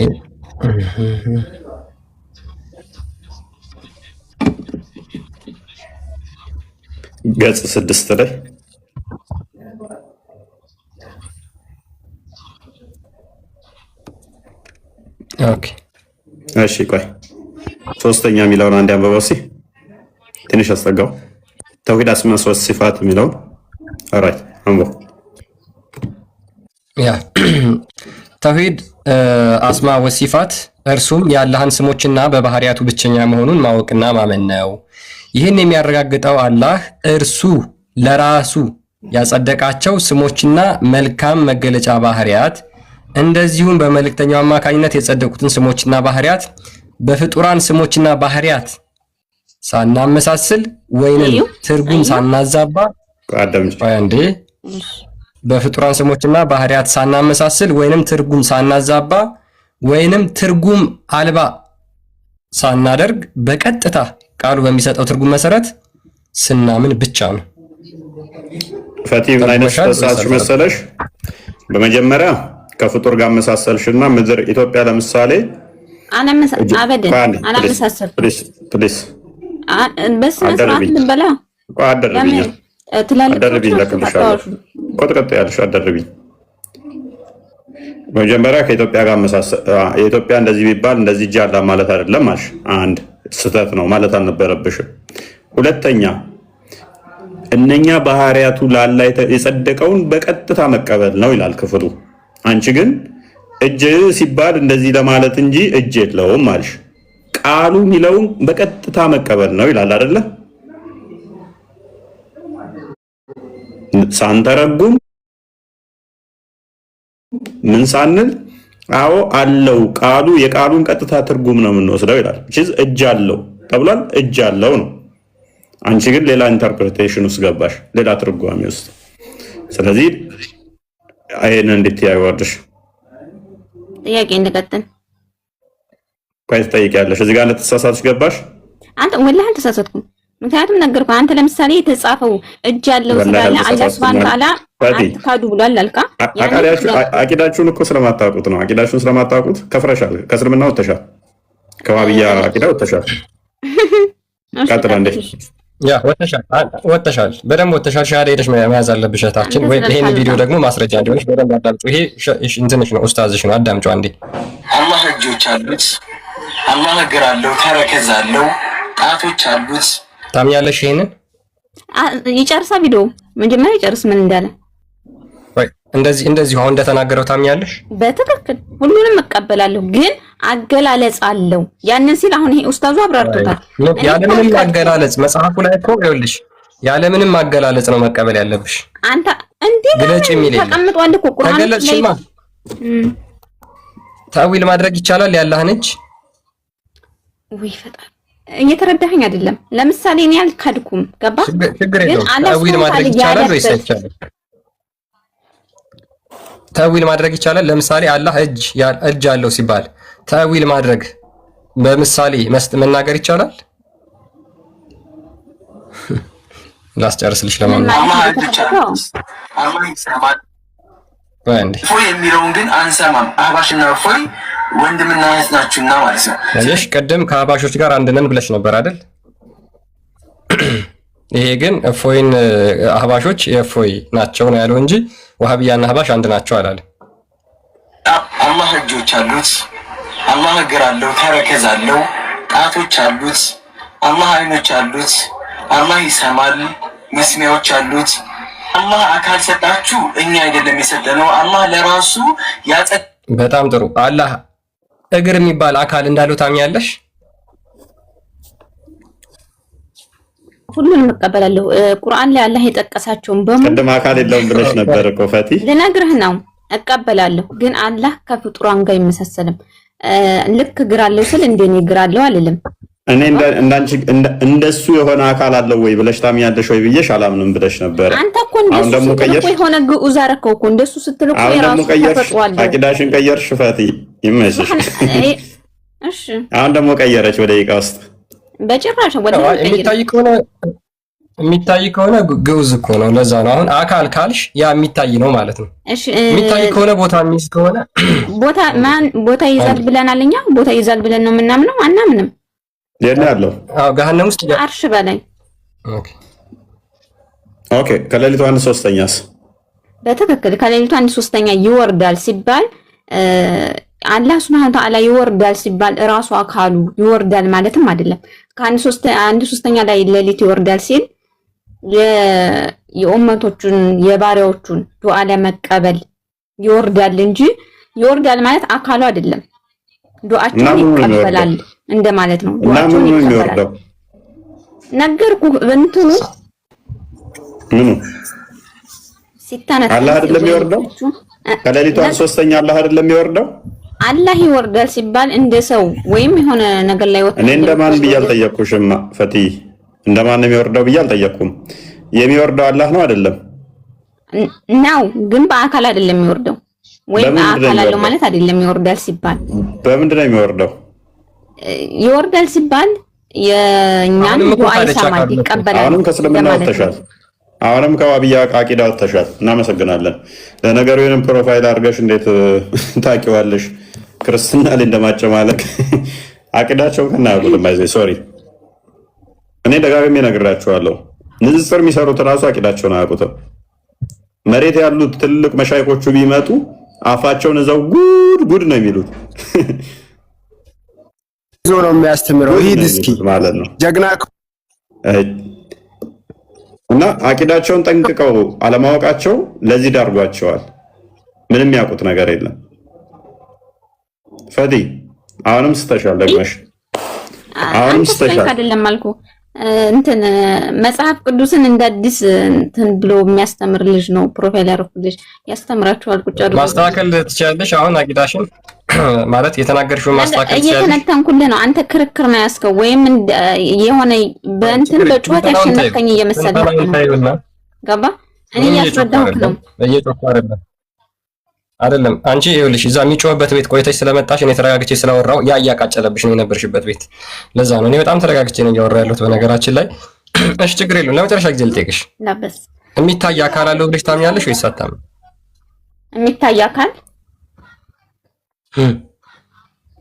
ገጽ 6 ላይ ኦኬ እሺ ቆይ ሶስተኛ የሚለውን አንድ አንበባው እስኪ ትንሽ አስጠጋው። ተውሂድ አስማ ሶስት ሲፋት የሚለውን አራይ አንበው። ያ ተውሂድ አስማ ወሲፋት እርሱም የአላህን ስሞችና በባህሪያቱ ብቸኛ መሆኑን ማወቅና ማመን ነው። ይህን የሚያረጋግጠው አላህ እርሱ ለራሱ ያጸደቃቸው ስሞችና መልካም መገለጫ ባህሪያት እንደዚሁም በመልእክተኛው አማካኝነት የጸደቁትን ስሞችና ባህሪያት በፍጡራን ስሞችና ባህሪያት ሳናመሳስል ወይንም ትርጉም ሳናዛባ አንዴ በፍጡራን ስሞችና ባህሪያት ሳናመሳስል ወይንም ትርጉም ሳናዛባ ወይንም ትርጉም አልባ ሳናደርግ በቀጥታ ቃሉ በሚሰጠው ትርጉም መሰረት ስናምን ብቻ ነው። ፈቲ ምን አይነት ተሳሳች መሰለሽ? በመጀመሪያ ከፍጡር ጋር መሳሰልሽና ምድር ኢትዮጵያ ለምሳሌ ፕሊስ በስነ ስርዓት ልንበላ አደረብኝ ቆጥቀጥ ያልሽ አደረብኝ። በመጀመሪያ ከኢትዮጵያ ጋር የኢትዮጵያ እንደዚህ ቢባል እንደዚህ እጅ አላ ማለት አይደለም አልሽ። አንድ ስህተት ነው ማለት አልነበረብሽም። ሁለተኛ እነኛ ባህሪያቱ ላላ የጸደቀውን በቀጥታ መቀበል ነው ይላል ክፍሉ። አንቺ ግን እጅ ሲባል እንደዚህ ለማለት እንጂ እጅ የለውም አልሽ። ቃሉ የሚለውን በቀጥታ መቀበል ነው ይላል አይደለ? ሳንተረጉም ምን ሳንል አዎ አለው ቃሉ የቃሉን ቀጥታ ትርጉም ነው የምንወስደው ይላል። እጅ አለው ተብሏል፣ እጅ አለው ነው። አንቺ ግን ሌላ ኢንተርፕሬቴሽን ውስጥ ገባሽ፣ ሌላ ትርጓሜ ውስጥ። ስለዚህ አይን እንዴት ያወርድሽ ጥያቄ እንደቀጥን ቆይ ትጠይቂያለሽ። እዚህ ጋር ለተሳሳትሽ ገባሽ አንተ ወላሂ አልተሳሳትኩም። ምክንያቱም ነገርኩህ። አንተ ለምሳሌ የተጻፈው እጅ ያለው ስላለ አላህ ሱብሃነሁ ወተዓላ አትካዱ ብሏል አልካ። አቂዳችሁን እኮ ስለማታውቁት ነው። አቂዳችሁን ስለማታውቁት ከፍረሻል፣ ከእስልምና ወጥተሻል፣ ከዋብያ አቂዳ ወጥተሻል። ቀጥላ እንዴ ያ ወጥተሻል፣ በደንብ ወጥተሻል። ሻሃዳ ሄደሽ መያዝ አለብሽ እህታችን። ወይ ይሄን ቪዲዮ ደግሞ ማስረጃ እንዲሆንሽ በደንብ አዳምጪው። ይሄ እንትንሽ ነው፣ ኡስታዝሽ ነው። አዳምጪው አንዴ። አላህ እጆች አሉት፣ አላህ እግር አለው፣ ተረከዝ አለው፣ ጣቶች አሉት። ታምኛለሽ? ይሄንን ይጨርሳ ቪዲዮ መጀመሪያ ይጨርስ ምን እንዳለ። ወይ እንደዚህ አሁን እንደተናገረው ታምኛለሽ? በትክክል ሁሉንም እቀበላለሁ፣ ግን አገላለጽ አለው። ያንን ሲል አሁን ይሄ ኡስታዙ አብራርቶታል። ያለምንም አገላለጽ መጽሐፉ ላይ እኮ ይኸውልሽ፣ ያለምንም አገላለጽ ነው መቀበል ያለብሽ። አንተ እንዴ ግለጭ የሚል ተቀምጧል እኮ ቁርአን ላይ ተገለጽሽማ። ታዊል ማድረግ ይቻላል ያላህን እጅ። ወይ ፈጣን እየተረዳኸኝ አይደለም። ለምሳሌ እኔ አልካድኩም፣ ገባ? ችግር የለውም። ታዊል ማድረግ ይቻላል ወይስ አይቻልም? ታዊል ማድረግ ይቻላል። ለምሳሌ አላህ እጅ አለው ሲባል ታዊል ማድረግ በምሳሌ መናገር ይቻላል። ላስጨርስልሽ እፎይ የሚለውን ግን አንሰማም። አህባሽና እፎይ ወንድምና እህት ናችሁና ማለት ነው። እሺ ቅድም ከአህባሾች ጋር አንድ ነን ብለሽ ነበር አይደል? ይሄ ግን እፎይን አህባሾች የእፎይ ናቸው ነው ያለው እንጂ ወሃቢያና አህባሽ አንድ ናቸው አላለም። አላህ እጆች አሉት፣ አላህ እግር አለው፣ ተረከዝ አለው፣ ጣቶች አሉት። አላህ አይኖች አሉት፣ አላህ ይሰማል፣ መስሚያዎች አሉት። አላህ አካል ሰጣችሁ፣ እኛ አይደለም የሰጠነው። አላህ ለራሱ በጣም ጥሩ። አላህ እግር የሚባል አካል እንዳለው ታምኛለሽ? ሁሉንም እቀበላለሁ። ቁርአን ላይ አላህ የጠቀሳቸውን በሙሉ ቅድም አካል የለውም ብለሽ ነበር እኮ ፈቲ። ልነግርህ ነው፣ እቀበላለሁ። ግን አላህ ከፍጡራን ጋር አይመሳሰልም። ልክ እግር አለው ስል እንደኔ እግር አለው አልልም። እኔ እንደሱ የሆነ አካል አለው ወይ ብለሽ ታምኛለሽ ወይ ብዬሽ አላምንም ብለሽ ነበር። አንተ እኮ እንደሱ ስትል እኮ የሆነ ግዑዝ አደረከው እኮ። እንደሱ ስትል እኮ የራሱ ተፈጥሯል። አቂዳሽን ቀየርሽ ፈቲ፣ ይመችሽ። እሺ አሁን ደግሞ ቀየረች ወደ ደቂቃ ውስጥ። በጭራሽ ወደ የሚታይ ከሆነ ግዑዝ እኮ ነው። ለዛ ነው አሁን አካል ካልሽ ያ የሚታይ ነው ማለት ነው። እሺ የሚታይ ከሆነ ቦታ የሚይዝ ከሆነ ቦታ ይዛል ብለናል እኛ። ቦታ ይዛል ብለን ነው የምናምነው? አናምንም። የት ያለው? አዎ ገሃነም ውስጥ አርሽ በላይ። ኦኬ ከሌሊቱ 1/3ኛስ? በትክክል ከሌሊቱ 1/3ኛ ይወርዳል ሲባል አላህ ሱብሃነሁ ወተዓላ ይወርዳል ሲባል ራሱ አካሉ ይወርዳል ማለትም አይደለም። አንድ ሶስተኛ ላይ ሌሊት ይወርዳል ሲል የኡመቶቹን የባሪያዎቹን ዱዓ ለመቀበል ይወርዳል እንጂ ይወርዳል ማለት አካሉ አይደለም። ዱዓቸውን ይቀበላል እንደማለት ነው። ዱዓቸውን ይቀበላል። ነገርኩህ። እንትኑ ምኑ ሲታነሳ አላህ አይደለም ይወርዳው? ከሌሊቱ አንድ ሶስተኛ አላህ አይደለም ይወርዳው? አላህ ይወርዳል ሲባል እንደ ሰው ወይም የሆነ ነገር ላይ ወጣ። እኔ እንደማን ብዬ አልጠየቅኩሽም ፈቲ፣ እንደማን ነው የሚወርደው ብዬ አልጠየቅኩም። የሚወርደው አላህ ነው አይደለም? ነው ግን በአካል አይደለም የሚወርደው። ወይም በአካል አለው ማለት አይደለም ይወርዳል ሲባል። በምንድን ነው የሚወርደው? ይወርዳል ሲባል የኛን ዱዓ ይሰማል ይቀበላል። አሁንም ከእስልምና ወጥተሻል። አሁንም ከዋብያ አቂዳ ወጥተሻል። እናመሰግናለን። ለነገሩ ይሄንን ፕሮፋይል አድርገሽ እንዴት ታውቂዋለሽ? ክርስትና ላይ እንደማጨማለቅ አቂዳቸው ከናያውቁትም አይዘይ ሶሪ። እኔ ደጋግሜ እነግራቸዋለሁ። ንጽጽር የሚሰሩት እራሱ አቂዳቸውን አያውቁትም። መሬት ያሉት ትልቅ መሻይኮቹ ቢመጡ አፋቸውን እዛው ጉድ ነው የሚሉት። ዞ ነው የሚያስተምረው። ይሄ እስኪ ማለት ነው ጀግና እና አቂዳቸውን ጠንቅቀው አለማወቃቸው ለዚህ ዳርጓቸዋል። ምንም ያውቁት ነገር የለም። ፈዲ አሁንም ስተሻል ደግመሽ አሁንም ስተሻል አይደለም አልኩ። እንትን መጽሐፍ ቅዱስን እንደ አዲስ እንትን ብሎ የሚያስተምር ልጅ ነው ፕሮፋይል ያደረኩልሽ። ያስተምራችኋል። ቁጭ አድርጎ ማስተካከል ትችያለሽ። አሁን አቂዳሽን ማለት የተናገርሽውን ማስተካከል ትችያለሽ። እየተነተንኩልህ ነው። አንተ ክርክር ነው ያስከው ወይም የሆነ በእንትን በጩኸት ያሸነፍከኝ እየመሰለህ ነው። ገባ? እኔ እያስረዳሁህ ነው። እየጮኩ አይደለም። አንቺ ይኸውልሽ እዛ የሚጮህበት ቤት ቆይተሽ ስለመጣሽ እኔ ተረጋግቼ ስላወራው ያ እያቃጨለብሽ ነው የነበርሽበት ቤት። ለዛ ነው እኔ በጣም ተረጋግቼ ነው እያወራሁ ያለሁት በነገራችን ላይ። እሺ ችግር የለውም። ለመጨረሻ ጊዜ ልጠይቅሽ፣ የሚታይ አካል አለው ብለሽ ታምኛለሽ ወይስ አታምኝ? የሚታይ አካል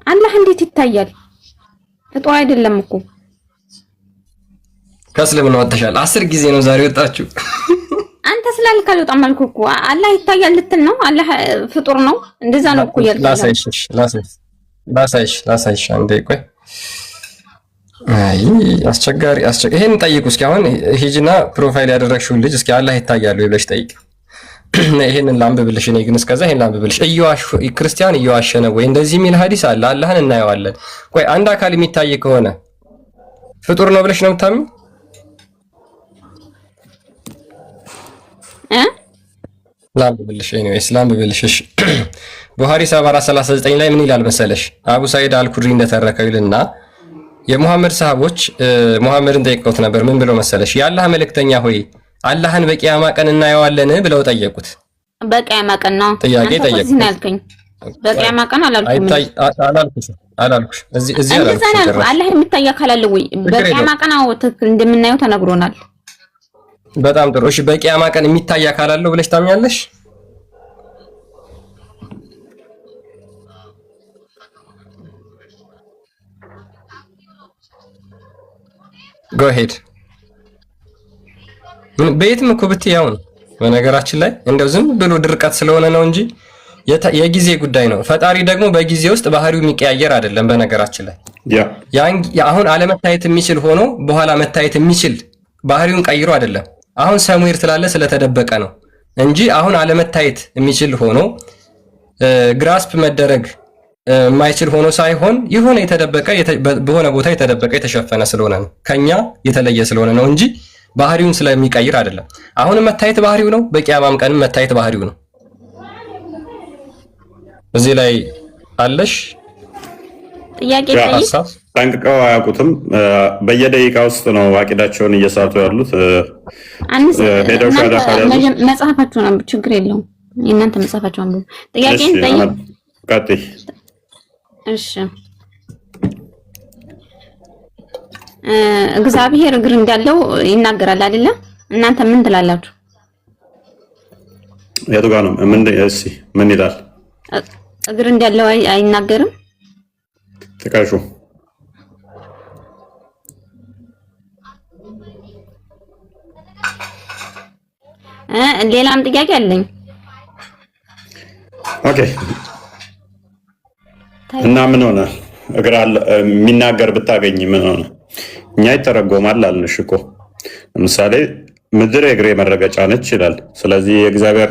አላህ እንዴት ይታያል? ፍጡር አይደለም እኮ። ከእስልምና ወጥተሻል። 10 ጊዜ ነው ዛሬ ወጣችሁ። አንተ ስላልክ አልወጣም አልኩህ እኮ። አላህ ይታያል ልትል ነው? አላህ ፍጡር ነው? እንደዛ ነው እኮ ያልከው። ላሳይሽ አንዴ ቆይ። አይ አስቸጋሪ ይሄን ጠይቁ እስኪ። አሁን ሂጂና ፕሮፋይል ያደረግሽውን ልጅ እስኪ አላህ ይታያል ወይ ብለሽ ጠይቅ። ይሄንን ላንብብልሽ። እኔ ግን እስከዛ ይሄን ላንብብልሽ። ክርስቲያን እየዋሸ ነው ወይ? እንደዚህ የሚል ሐዲስ አለ። አላህን እናየዋለን። ቆይ አንድ አካል የሚታይ ከሆነ ፍጡር ነው ብለሽ ነው የምታምኚው? ላንብብልሽ። ኤኒዌይስ ላንብብልሽ። እሺ ቡኻሪ 7439 ላይ ምን ይላል መሰለሽ? አቡ ሳይድ አልኩድሪ እንደተረከው ይልና የሙሐመድ ሰሃቦች ሙሐመድን ጠይቀውት ነበር። ምን ብለው መሰለሽ? የአላህ መልእክተኛ ሆይ አላህን በቂያማ ቀን እናየዋለን ብለው ጠየቁት። በቂያማ ቀን ነው ጥያቄ ጠየቁት። በቂያማ ቀን አላልኩሽ። እዚህ አላልኩሽ። አላህ የሚታይ አካል አለ ወይ? በቂያማ ቀን አዎ ትክክል እንደምናየው ተነግሮናል። በጣም ጥሩ። እሺ በቂያማ ቀን የሚታይ አካል አለው ብለሽ ታምኛለሽ? ጎ ሄድ። በየትም እኮ ብትይ ያው ነው። በነገራችን ላይ እንደው ዝም ብሎ ድርቀት ስለሆነ ነው እንጂ የጊዜ ጉዳይ ነው። ፈጣሪ ደግሞ በጊዜ ውስጥ ባህሪው የሚቀያየር አይደለም። በነገራችን ላይ አሁን አለመታየት የሚችል ሆኖ በኋላ መታየት የሚችል ባህሪውን ቀይሮ አይደለም። አሁን ሰሙኤል ስላለ ስለተደበቀ ነው እንጂ አሁን አለመታየት የሚችል ሆኖ ግራስፕ መደረግ የማይችል ሆኖ ሳይሆን የሆነ የተደበቀ በሆነ ቦታ የተደበቀ የተሸፈነ ስለሆነ ነው። ከኛ የተለየ ስለሆነ ነው እንጂ ባህሪውን ስለሚቀይር አይደለም። አሁን መታየት ባህሪው ነው። በቂያማም ቀን መታየት ባህሪው ነው። እዚህ ላይ አለሽ ጥያቄ ጠይቅ። ጠንቅቀው አያውቁትም። በየደቂቃ ውስጥ ነው አቂዳቸውን እየሳቱ ያሉት። ሄደው መጽሐፋቸው ነው፣ ችግር የለውም። የእናንተ መጽሐፋቸው ነው። ጥያቄን ጠይቅ። ቀጥይ። እሺ እግዚአብሔር እግር እንዳለው ይናገራል አይደለ? እናንተ ምን ትላላችሁ? የቱ ጋር ነው? ምን ይላል? እግር እንዳለው አይናገርም? ተቃሹ ሌላም ጥያቄ አለኝ። ኦኬ እና ምን ሆነ? እግር የሚናገር ብታገኝ ምን ሆነ? እኛ ይተረጎማል አልንሽ እኮ። ለምሳሌ ምድር የእግሬ መረገጫ ነች ይላል። ስለዚህ የእግዚአብሔር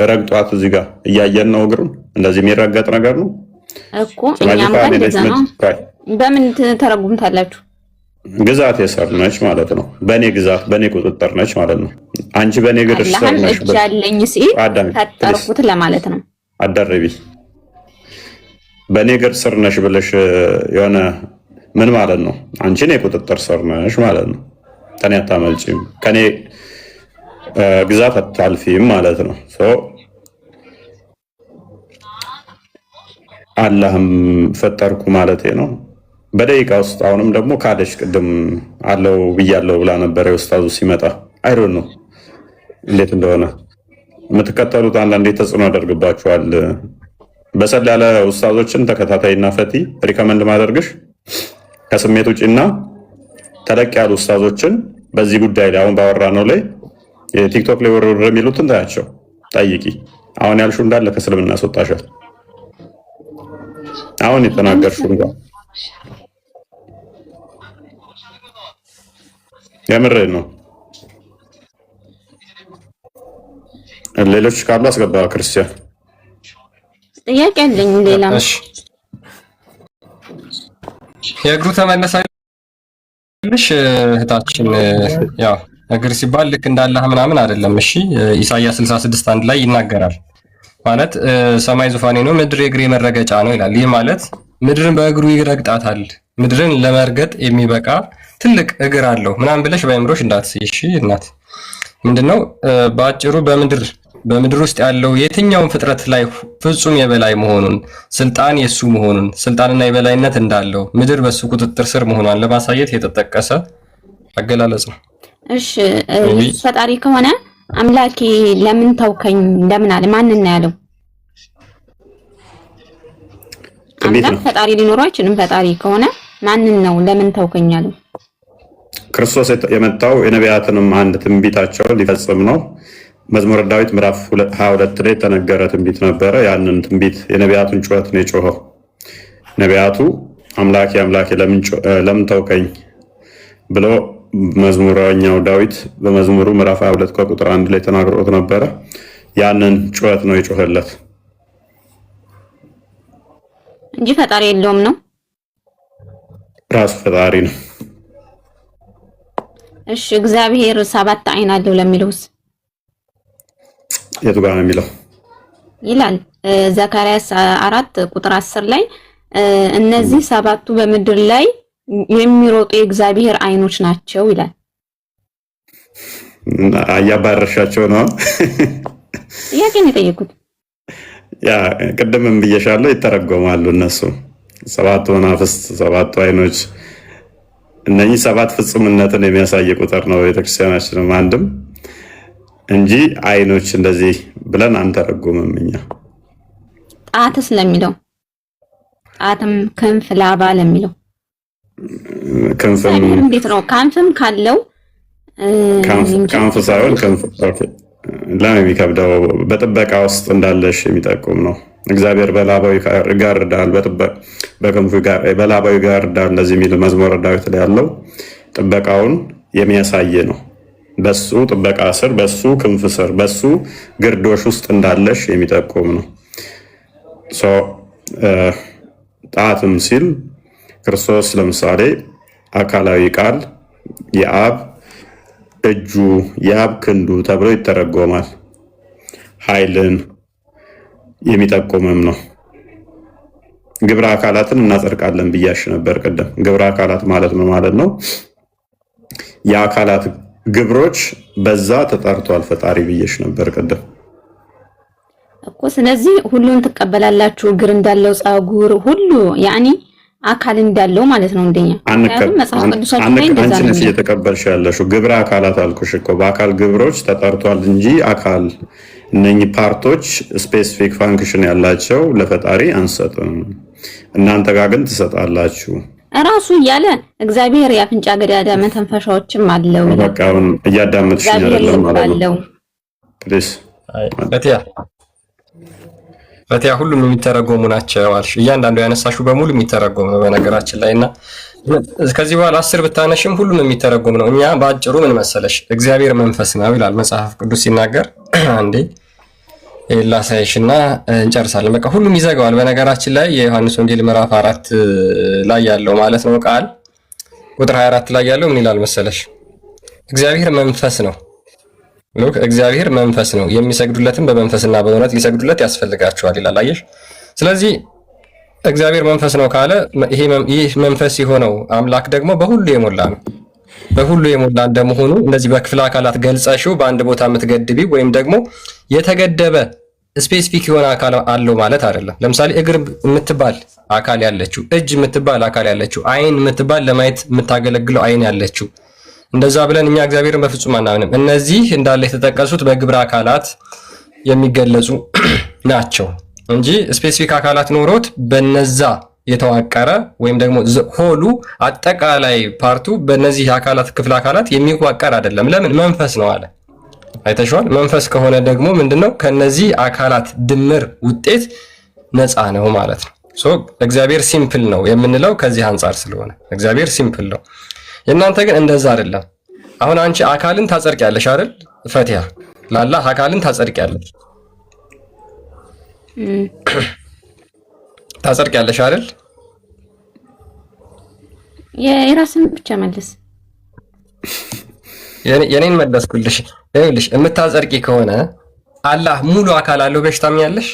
ረግጧት እዚህ ጋር እያየን ነው። እግሩን እንደዚህ የሚረገጥ ነገር ነው እኮ። እኛም ጋር እንደዛ ነው። በምን ተረጉምታላችሁ? ግዛት የሰር ነች ማለት ነው። በእኔ ግዛት በእኔ ቁጥጥር ነች ማለት ነው። አንቺ በእኔ እግር ስር ነሽ ያለኝ ሲል ፈጠርኩት ለማለት ነው። አደረቢ በእኔ እግር ስር ነሽ ብለሽ የሆነ ምን ማለት ነው? አንቺ እኔ ቁጥጥር ስር ነሽ ማለት ነው። ከኔ አታመልጪም፣ ከኔ ግዛት አታልፊም ማለት ነው። አላህም ፈጠርኩ ማለት ነው በደቂቃ ውስጥ። አሁንም ደግሞ ካደሽ ቅድም አለው ብያለው ብላ ነበር የኡስታዙ ሲመጣ። አይሮን ነው እንዴት እንደሆነ የምትከተሉት አንዳንዴ ተጽዕኖ ያደርግባችኋል። በሰል ያለ ኡስታዞችን ተከታታይና ፈቲ ሪከመንድ ማደርግሽ ከስሜት ውጭና ተለቅ ያሉ ኡስታዞችን በዚህ ጉዳይ ላይ አሁን ባወራ ነው ላይ የቲክቶክ ላይ ወረወረ የሚሉትን ታያቸው፣ ጠይቂ። አሁን ያልሽው እንዳለ ከእስልምና ያስወጣሻል። አሁን የተናገርሽው እንኳን የምሬን ነው። ሌሎች ካሉ አስገባ። ክርስቲያን ጥያቄ አለኝ። ሌላ የእግሩ ተመለሳልሽ እህታችን። ያው እግር ሲባል ልክ እንዳላህ ምናምን አይደለም። እሺ ኢሳይያስ 66:1 ላይ ይናገራል። ማለት ሰማይ ዙፋኔ ነው፣ ምድር የእግሬ መረገጫ ነው ይላል። ይህ ማለት ምድርን በእግሩ ይረግጣታል። ምድርን ለመርገጥ የሚበቃ ትልቅ እግር አለው ምናምን ብለሽ በአእምሮሽ እንዳትስይ። እሺ እናት ምንድነው በአጭሩ በምድር ውስጥ ያለው የትኛውን ፍጥረት ላይ ፍጹም የበላይ መሆኑን፣ ስልጣን የሱ መሆኑን፣ ስልጣንና የበላይነት እንዳለው፣ ምድር በሱ ቁጥጥር ስር መሆኗን ለማሳየት የተጠቀሰ አገላለጽ ነው። እሺ ፈጣሪ ከሆነ አምላኬ ለምን ተውከኝ ለምን አለ? ማንን ነው ያለው? አምላክ ፈጣሪ ሊኖረው አይችልም። ፈጣሪ ከሆነ ማንን ነው ለምን ተውከኝ ያለው? ክርስቶስ የመጣው የነቢያትንም አንድ ትንቢታቸውን ሊፈጽም ነው። መዝሙረ ዳዊት ምዕራፍ 22 ላይ የተነገረ ትንቢት ነበረ። ያንን ትንቢት የነቢያቱን ጩኸት ነው የጮኸው። ነቢያቱ አምላኬ አምላኬ ለምን ተውከኝ ብሎ መዝሙረኛው ዳዊት በመዝሙሩ ምዕራፍ 22 ከቁጥር 1 ላይ ተናግሮት ነበረ። ያንን ጩኸት ነው የጮኸለት እንጂ ፈጣሪ የለውም ነው። ራሱ ፈጣሪ ነው። እሺ እግዚአብሔር 7 አይን አለው ለሚለውስ የቱ ጋር ነው የሚለው? ይላል ዘካርያስ 4 ቁጥር 10 ላይ እነዚህ 7ቱ በምድር ላይ የሚሮጡ የእግዚአብሔር አይኖች ናቸው ይላል። አያባረሻቸው ነው ጥያቄን የጠየቁት። ያ ቅድምም ብዬሻለሁ፣ ይተረጎማሉ እነሱ 7 መናፍስት 7 አይኖች። እነኚህ 7 ፍጹምነትን የሚያሳይ ቁጥር ነው። ቤተክርስቲያናችንም አንድም እንጂ አይኖች እንደዚህ ብለን አንተረጉምም እኛ። ጣትስ ለሚለው ጣትም ክንፍ ላባ ለሚለው ክንፍም እንዴት ነው? ካንፍም ካለው ካንፍ ሳይሆን ክንፍ ለምን የሚከብደው? በጥበቃ ውስጥ እንዳለሽ የሚጠቁም ነው። እግዚአብሔር በላባው ይጋርዳል፣ በክንፉ በላባው ይጋርዳል እንደዚህ የሚል መዝሙረ ዳዊት ላይ ያለው ጥበቃውን የሚያሳይ ነው። በሱ ጥበቃ ስር፣ በሱ ክንፍ ስር፣ በሱ ግርዶሽ ውስጥ እንዳለሽ የሚጠቁም ነው። ጣትም ሲል ክርስቶስ ለምሳሌ አካላዊ ቃል የአብ እጁ የአብ ክንዱ ተብሎ ይተረጎማል። ኃይልን የሚጠቁምም ነው። ግብረ አካላትን እናጸድቃለን ብያሽ ነበር ቅድም። ግብረ አካላት ማለት ምን ማለት ነው? የአካላት ግብሮች በዛ ተጠርቷል ፈጣሪ ብዬሽ ነበር ቅድም እኮ። ስለዚህ ሁሉን ትቀበላላችሁ፣ እግር እንዳለው ጸጉር ሁሉ ያኒ አካል እንዳለው ማለት ነው። እንደኛ መጽሐፍ ቅዱሳችን ላይ እንደዛ ነው እየተቀበልሽ ያለሽው። ግብረ አካላት አልኩሽ እኮ በአካል ግብሮች ተጠርቷል እንጂ አካል እነኚህ ፓርቶች ስፔሲፊክ ፋንክሽን ያላቸው ለፈጣሪ አንሰጥም። እናንተ ጋር ግን ትሰጣላችሁ። ራሱ እያለ እግዚአብሔር የአፍንጫ ገዳዳ መተንፈሻዎችም አለው። በቃ አሁን እያዳመጥሽ አይደለም ማለት ነው። ፕሊዝ በቲያ ፈቲያ ሁሉም የሚተረጎሙ ናቸው አልሽ። እያንዳንዱ ያነሳሹ በሙሉ የሚተረጎም ነው በነገራችን ላይ እና ከዚህ በኋላ 10 ብታነሽም ሁሉም የሚተረጎም ነው። እኛ በአጭሩ ምን መሰለሽ እግዚአብሔር መንፈስ ነው ይላል መጽሐፍ ቅዱስ ሲናገር። አንዴ ላሳይሽና እንጨርሳለን። በቃ ሁሉም ይዘጋዋል። በነገራችን ላይ የዮሐንስ ወንጌል ምዕራፍ 4 ላይ ያለው ማለት ነው ቃል ቁጥር 24 ላይ ያለው ምን ይላል መሰለሽ? እግዚአብሔር መንፈስ ነው። ሉክ እግዚአብሔር መንፈስ ነው፣ የሚሰግዱለትም በመንፈስና በእውነት ሊሰግዱለት ያስፈልጋቸዋል ይላል። አየሽ? ስለዚህ እግዚአብሔር መንፈስ ነው ካለ ይህ መንፈስ የሆነው አምላክ ደግሞ በሁሉ የሞላ ነው። በሁሉ የሞላ እንደመሆኑ እንደዚህ በክፍለ አካላት ገልጸሽው በአንድ ቦታ የምትገድቢው ወይም ደግሞ የተገደበ ስፔሲፊክ የሆነ አካል አለው ማለት አይደለም። ለምሳሌ እግር የምትባል አካል ያለችው፣ እጅ የምትባል አካል ያለችው፣ አይን የምትባል ለማየት የምታገለግለው አይን ያለችው፣ እንደዛ ብለን እኛ እግዚአብሔርን በፍጹም አናምንም። እነዚህ እንዳለ የተጠቀሱት በግብረ አካላት የሚገለጹ ናቸው እንጂ ስፔሲፊክ አካላት ኖሮት በነዛ የተዋቀረ ወይም ደግሞ ሆሉ አጠቃላይ ፓርቱ በእነዚህ አካላት ክፍለ አካላት የሚዋቀር አይደለም። ለምን? መንፈስ ነው አለ። አይተሽዋል። መንፈስ ከሆነ ደግሞ ምንድነው? ከነዚህ አካላት ድምር ውጤት ነፃ ነው ማለት ነው። እግዚአብሔር ሲምፕል ነው የምንለው ከዚህ አንጻር ስለሆነ እግዚአብሔር ሲምፕል ነው። የእናንተ ግን እንደዛ አይደለም። አሁን አንቺ አካልን ታጸድቂያለሽ አይደል? ፈቲያ ለአላህ አካልን ታጸድቂያለሽ ታጸድቂያለሽ አይደል? የራስን ብቻ መልስ። የኔን መለስኩልሽ። ይኸውልሽ የምታጸድቂ ከሆነ አላህ ሙሉ አካል አለው ብለሽ ታምኛለሽ?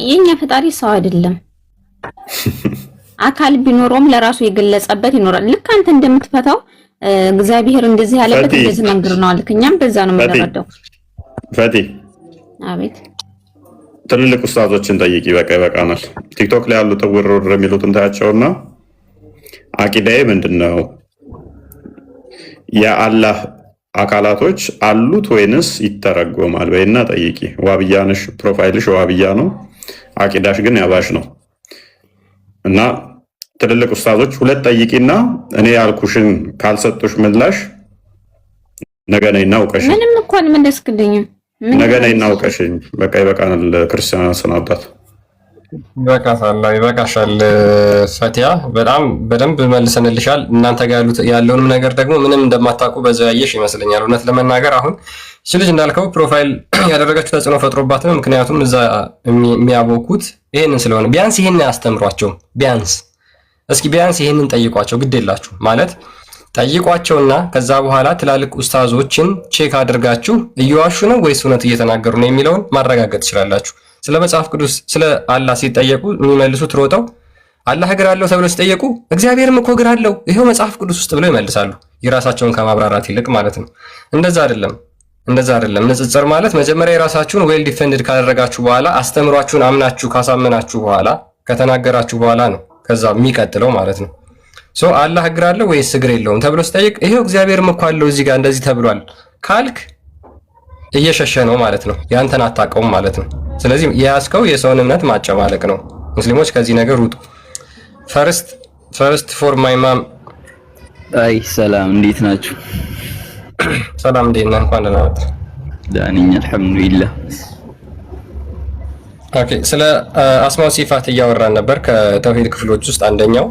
የኛ ፈጣሪ ሰው አይደለም። አካል ቢኖረውም ለራሱ የገለጸበት ይኖራል። ልክ አንተ እንደምትፈታው እግዚአብሔር እንደዚህ ያለበት እንደዚህ መንገር ነው አልክ። እኛም በዛ ነው የምንረዳው። ፈቲ አቤት። ትልልቅ ኡስታዞችን ጠይቂ። በቃ ይበቃናል። ቲክቶክ ላይ ያሉ ተወረወረ የሚሉትን ታያቸውና አቂዳዬ ምንድነው? የአላህ አካላቶች አሉት ወይንስ ይተረጎማል በይና ጠይቂ። ዋብያንሽ ፕሮፋይልሽ ዋብያ ነው፣ አቂዳሽ ግን ያባሽ ነው። እና ትልልቅ ኡስታዞች ሁለት ጠይቂና እኔ ያልኩሽን ካልሰጡሽ ምላሽ ነገ ነይ እናውቀሽ። ምንም እንኳን መለስክልኝም ነገ ነይ እናውቀሽኝ። በቃ ይበቃናል። ክርስቲያን ሰናባት ይበቃሻል። ፈቲያ በጣም በደንብ መልሰንልሻል። እናንተ ጋር ያለውንም ነገር ደግሞ ምንም እንደማታውቁ በዛው ያየሽ ይመስለኛል። እውነት ለመናገር አሁን እሺ ልጅ እንዳልከው ፕሮፋይል ያደረጋችሁ ተጽዕኖ ፈጥሮባት ነው። ምክንያቱም እዛ የሚያቦኩት ይሄንን ስለሆነ ቢያንስ ይሄንን አያስተምሯቸውም። እስኪ ቢያንስ ይሄንን ጠይቋቸው። ግድ የላችሁ ማለት ጠይቋቸውና ከዛ በኋላ ትላልቅ ኡስታዞችን ቼክ አድርጋችሁ እየዋሹ ነው ወይስ እውነት እየተናገሩ ነው የሚለውን ማረጋገጥ ትችላላችሁ። ስለ መጽሐፍ ቅዱስ ስለ አላህ ሲጠየቁ የሚመልሱት ሮጠው አላህ እግር አለው ተብለው ሲጠየቁ እግዚአብሔርም እኮ እግር አለው ይሄው መጽሐፍ ቅዱስ ውስጥ ብለው ይመልሳሉ። የራሳቸውን ከማብራራት ይልቅ ማለት ነው። እንደዛ አይደለም። ንጽጽር ማለት መጀመሪያ የራሳችሁን ዌል ዲፌንድድ ካደረጋችሁ በኋላ አስተምሯችሁን አምናችሁ ካሳመናችሁ በኋላ ከተናገራችሁ በኋላ ነው ከዛ የሚቀጥለው ማለት ነው። አላህ እግር አለው ወይስ እግር የለውም ተብሎ ሲጠይቅ ይሄው እግዚአብሔርም እኮ አለው እዚህ ጋር እንደዚህ ተብሏል ካልክ እየሸሸ ነው ማለት ነው። ያንተን አታውቀውም ማለት ነው። ስለዚህ የያዝከው የሰውን እምነት ማጨማለቅ ነው። ሙስሊሞች ከዚህ ነገር ውጡ። ፈርስት ፎር ማይ ማም። አይ ሰላም፣ እንዴት ናችሁ? ሰላም እንዴት ነህ? እንኳን ደህና መጣህ። ደህና ነኝ አልሐምዱሊላህ። ኦኬ፣ ስለ አስማው ሲፋት እያወራን ነበር። ከተውሂድ ክፍሎች ውስጥ አንደኛው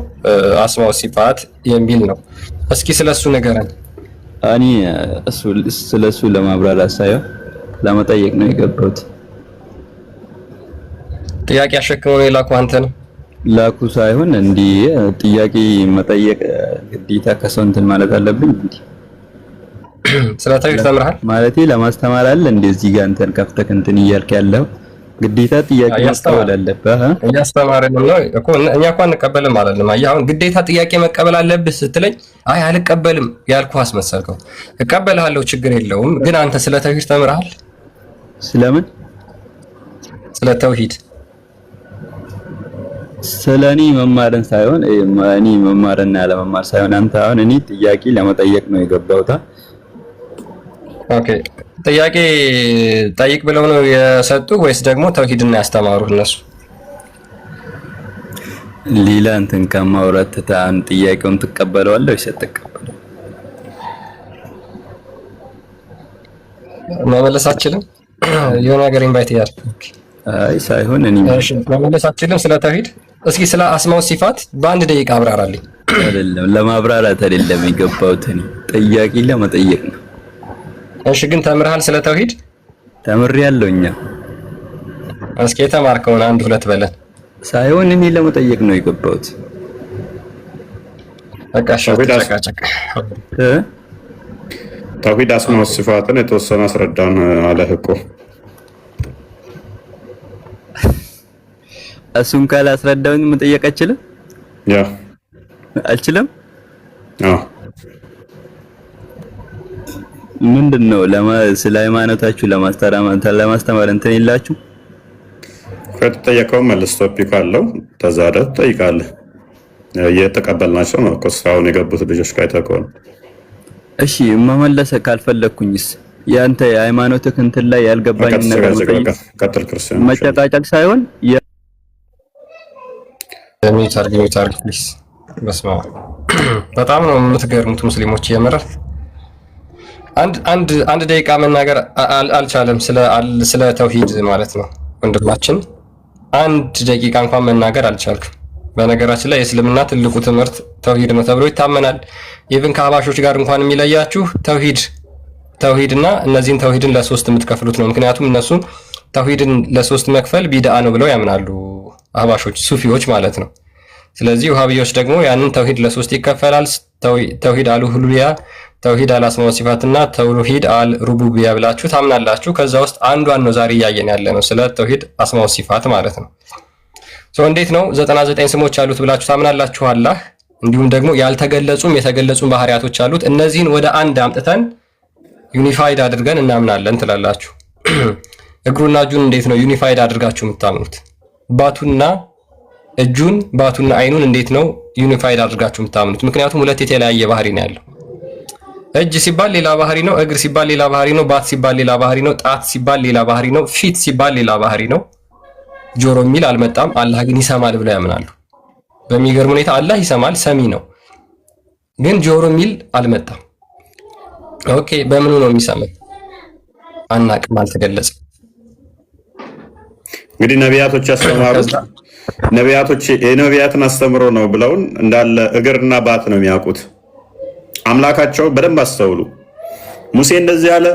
አስማው ሲፋት የሚል ነው። እስኪ ስለሱ ንገረን። እኔ ስለሱ ለማብራራት ሳይሆን ለመጠየቅ ነው የገባሁት። ጥያቄ አሸክመው ነው የላኩ አንተ ነው? ላኩ ሳይሆን እንዲህ ጥያቄ መጠየቅ ግዴታ ከሰው እንትን ማለት አለብኝ እንዴ? ስለ ተውሂድ ተምረሃል ማለቴ ለማስተማር አለ እንደዚህ ጋር እንትን ከፍተህ እንትን እያልክ ያለው ግዴታ ጥያቄ መቀበል አለብህ። እያስተማርን ነው እኮ እኛ እኮ አንቀበልም ማለት ነው። አሁን ግዴታ ጥያቄ መቀበል አለብህ ስትለኝ አይ አልቀበልም ያልኩህ አስመሰልከው። እቀበልሃለሁ ችግር የለውም ግን አንተ ስለ ተውሂድ ተምረሃል? ስለምን? ስለ ተውሂድ ስለኔ መማርን ሳይሆን እኔ መማርና ያለመማር ሳይሆን አንተ አሁን እኔ ጥያቄ ለመጠየቅ ነው የገባሁት። ኦኬ ጥያቄ ጠይቅ ብለው ነው የሰጡ ወይስ ደግሞ ተውሂድና ያስተማሩ እነሱ? ሌላ እንትን ከማውራት ታን ጥያቄውን ትቀበለዋለህ ወይስ አትቀበለው? መመለስ አትችልም። የሆነ ነገር ኢንቫይት ያድርግ። አይ ሳይሆን እኔ እሺ መመለስ አትችልም ስለ ተውሂድ? እስኪ ስለ አስማው ሲፋት በአንድ ደቂቃ አብራራልኝ። አይደለም ለማብራራት አይደለም የገባሁት እኔ ጥያቄ ለመጠየቅ ነው። እሺ ግን ተምርሃል ስለ ተውሂድ? ተምሬያለሁ። እኛ እስኪ የተማርከውን አንድ ሁለት በለን። ሳይሆን እኔ ለመጠየቅ ነው የገባሁት። በቃ ጨቃጨቅ ተውሂድ አስማው ሲፋትን የተወሰነ አስረዳን አለህ እኮ። እሱን ካላስረዳሁኝ መጠየቅ አልችልም። ያ አልችልም። አዎ ምንድነው ስለ ሃይማኖታችሁ ለማስተማር እንትን የላችሁ? ከተጠየቀው መልስ ቶፒክ አለው ተዛደ ትጠይቃለህ። እየተቀበልናቸው ነው እኮ እስካሁን የገቡት ልጆች ካይተከውን። እሺ መመለስ ካልፈለኩኝስ ያንተ የሃይማኖትህ እንትን ላይ ያልገባኝ ነገር ቀጥል። ክርስቲያን መጨቃጨቅ ሳይሆን ሚታርግ ፕሊስ። በስመ አብ በጣም ነው የምትገርሙት ሙስሊሞች የምር። አንድ ደቂቃ መናገር አልቻለም ስለ ተውሂድ ማለት ነው ወንድማችን። አንድ ደቂቃ እንኳን መናገር አልቻልክም። በነገራችን ላይ የእስልምና ትልቁ ትምህርት ተውሂድ ነው ተብሎ ይታመናል። ኢቭን ከአህባሾች ጋር እንኳን የሚለያችሁ ተውሂድና እነዚህን ተውሂድን ለሶስት የምትከፍሉት ነው። ምክንያቱም እነሱ ተውሂድን ለሶስት መክፈል ቢድዓ ነው ብለው ያምናሉ፣ አህባሾች ሱፊዎች ማለት ነው። ስለዚህ ውሃብዮች ደግሞ ያንን ተውሂድ ለሶስት ይከፈላል። ተውሂድ አልኡሉሂያ፣ ተውሂድ አልአስማ ወሲፋትና ተውሂድ አልሩቡቢያ ብላችሁ ታምናላችሁ። ከዛ ውስጥ አንዷን ነው ዛሬ እያየን ያለ ነው፣ ስለ ተውሂድ አስማ ወሲፋት ማለት ነው። እንዴት ነው 99 ስሞች አሉት ብላችሁ ታምናላችሁ? አላህ እንዲሁም ደግሞ ያልተገለጹም የተገለጹም ባህሪያቶች አሉት። እነዚህን ወደ አንድ አምጥተን ዩኒፋይድ አድርገን እናምናለን ትላላችሁ። እግሩና እጁን እንዴት ነው ዩኒፋይድ አድርጋችሁ የምታምኑት? ባቱና እጁን ባቱና አይኑን እንዴት ነው ዩኒፋይድ አድርጋችሁ የምታምኑት? ምክንያቱም ሁለት የተለያየ ባህሪ ነው ያለው። እጅ ሲባል ሌላ ባህሪ ነው፣ እግር ሲባል ሌላ ባህሪ ነው፣ ባት ሲባል ሌላ ባህሪ ነው፣ ጣት ሲባል ሌላ ባህሪ ነው፣ ፊት ሲባል ሌላ ባህሪ ነው። ጆሮ የሚል አልመጣም። አላህ ግን ይሰማል ብለው ያምናሉ። በሚገርም ሁኔታ አላህ ይሰማል፣ ሰሚ ነው። ግን ጆሮ የሚል አልመጣም። ኦኬ በምኑ ነው የሚሰማው? አናቅም፣ አልተገለጸም። እንግዲህ ነቢያቶች ያስተማሩት ነቢያቶች የነቢያትን አስተምሮ ነው ብለውን እንዳለ እግርና ባት ነው የሚያውቁት። አምላካቸው በደንብ አስተውሉ። ሙሴ እንደዚህ ያለ፣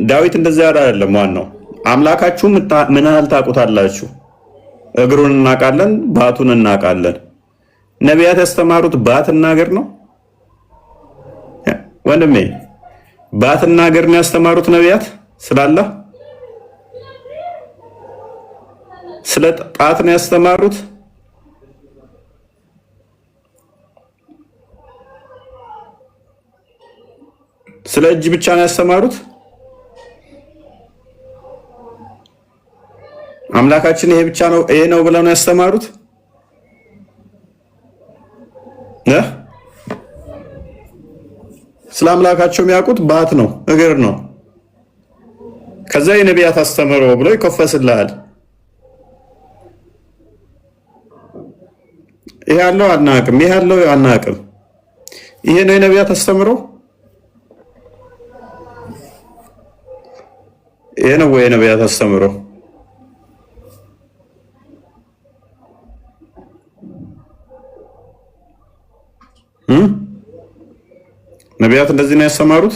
ዳዊት እንደዚህ ያለ አይደለም። ዋናው አምላካችሁ ምን ያህል ታውቁታላችሁ? እግሩን እናውቃለን፣ ባቱን እናውቃለን። ነቢያት ያስተማሩት ባትና እግር ነው ወንድሜ። ባትና እግር ነው ያስተማሩት ነቢያት። ስላለ ስለ ጣት ነው ያስተማሩት። ስለ እጅ ብቻ ነው ያስተማሩት። አምላካችን ይሄ ብቻ ነው ይሄ ነው ብለው ነው ያስተማሩት። ስለ አምላካቸው የሚያውቁት ባት ነው እግር ነው። ከዛ የነቢያት አስተምሮ ብሎ ይከፈስልሃል። ይሄ ያለው አናውቅም፣ ይሄ ያለው አናውቅም። ይሄ ነው የነቢያት አስተምሮ። ይሄ ነው ወይ የነቢያት አስተምሮ? ነቢያት እንደዚህ ነው ያስተማሩት።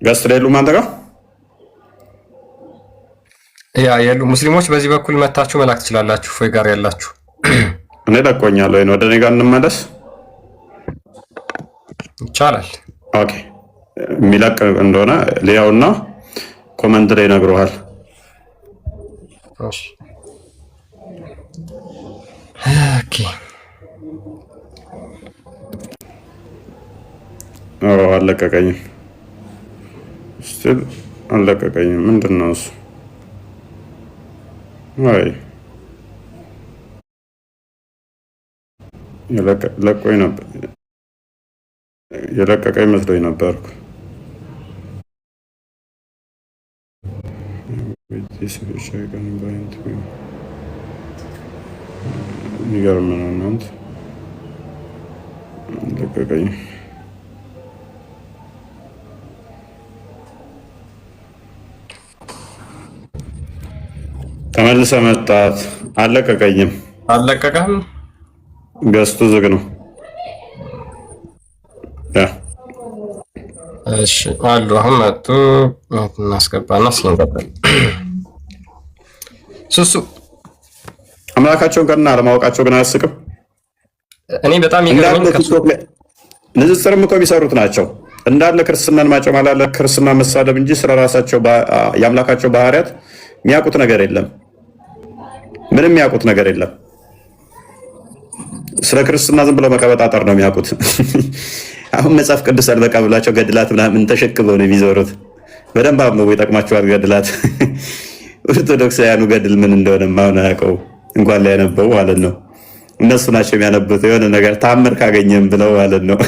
ገስት ላይ ማን ተጋ ያ የሉ ሙስሊሞች በዚህ በኩል መታችሁ መላክ ትችላላችሁ። ፎይ ጋር ያላችሁ እኔ ለቆኛለሁ። ወደ እኔ ጋር እንመለስ ይቻላል። ኦኬ የሚለቅ እንደሆነ ሊያውና ኮመንት ላይ ነግሮሃል። እሺ ኦኬ አለቀቀኝም። ስቲል አለቀቀኝም። ምንድን ነው እሱ? አይ ለቆኝ ነበር፣ የለቀቀኝ መስሎኝ ነበርኩ። የሚገርም ነው እናንተ። ለቀቀኝ። ተመልሰህ መጣት አለቀቀኝም። አለቀቀህም? ገዝቱ ዝግ ነው። እሺ አሉ አሁን መጡ። እናስገባና ስለንቀበል ሱሱ አምላካቸውን ቀርና አለማወቃቸው ግን አያስቅም። እኔ በጣም ይገርመኝ ንጽጽርም እኮ የሚሰሩት ናቸው እንዳለ ክርስትናን ማጨማላለቅ፣ ክርስትና መሳደብ እንጂ ስለ ራሳቸው የአምላካቸው ባህሪያት የሚያውቁት ነገር የለም። ምንም የሚያውቁት ነገር የለም። ስለ ክርስትና ዝም ብለው መቀበጣጠር ነው የሚያውቁት። አሁን መጽሐፍ ቅዱስ አልበቃ ብላቸው ገድላት ምናምን ተሸክመው ነው የሚዞሩት። በደንብ አምቦ ይጠቅማቸዋል ገድላት። ኦርቶዶክሳውያኑ ገድል ምን እንደሆነ ማውን አያውቀው እንኳን ላይ ያነበው ማለት ነው። እነሱ ናቸው የሚያነቡት የሆነ ነገር ታምር ካገኘም ብለው ማለት ነው።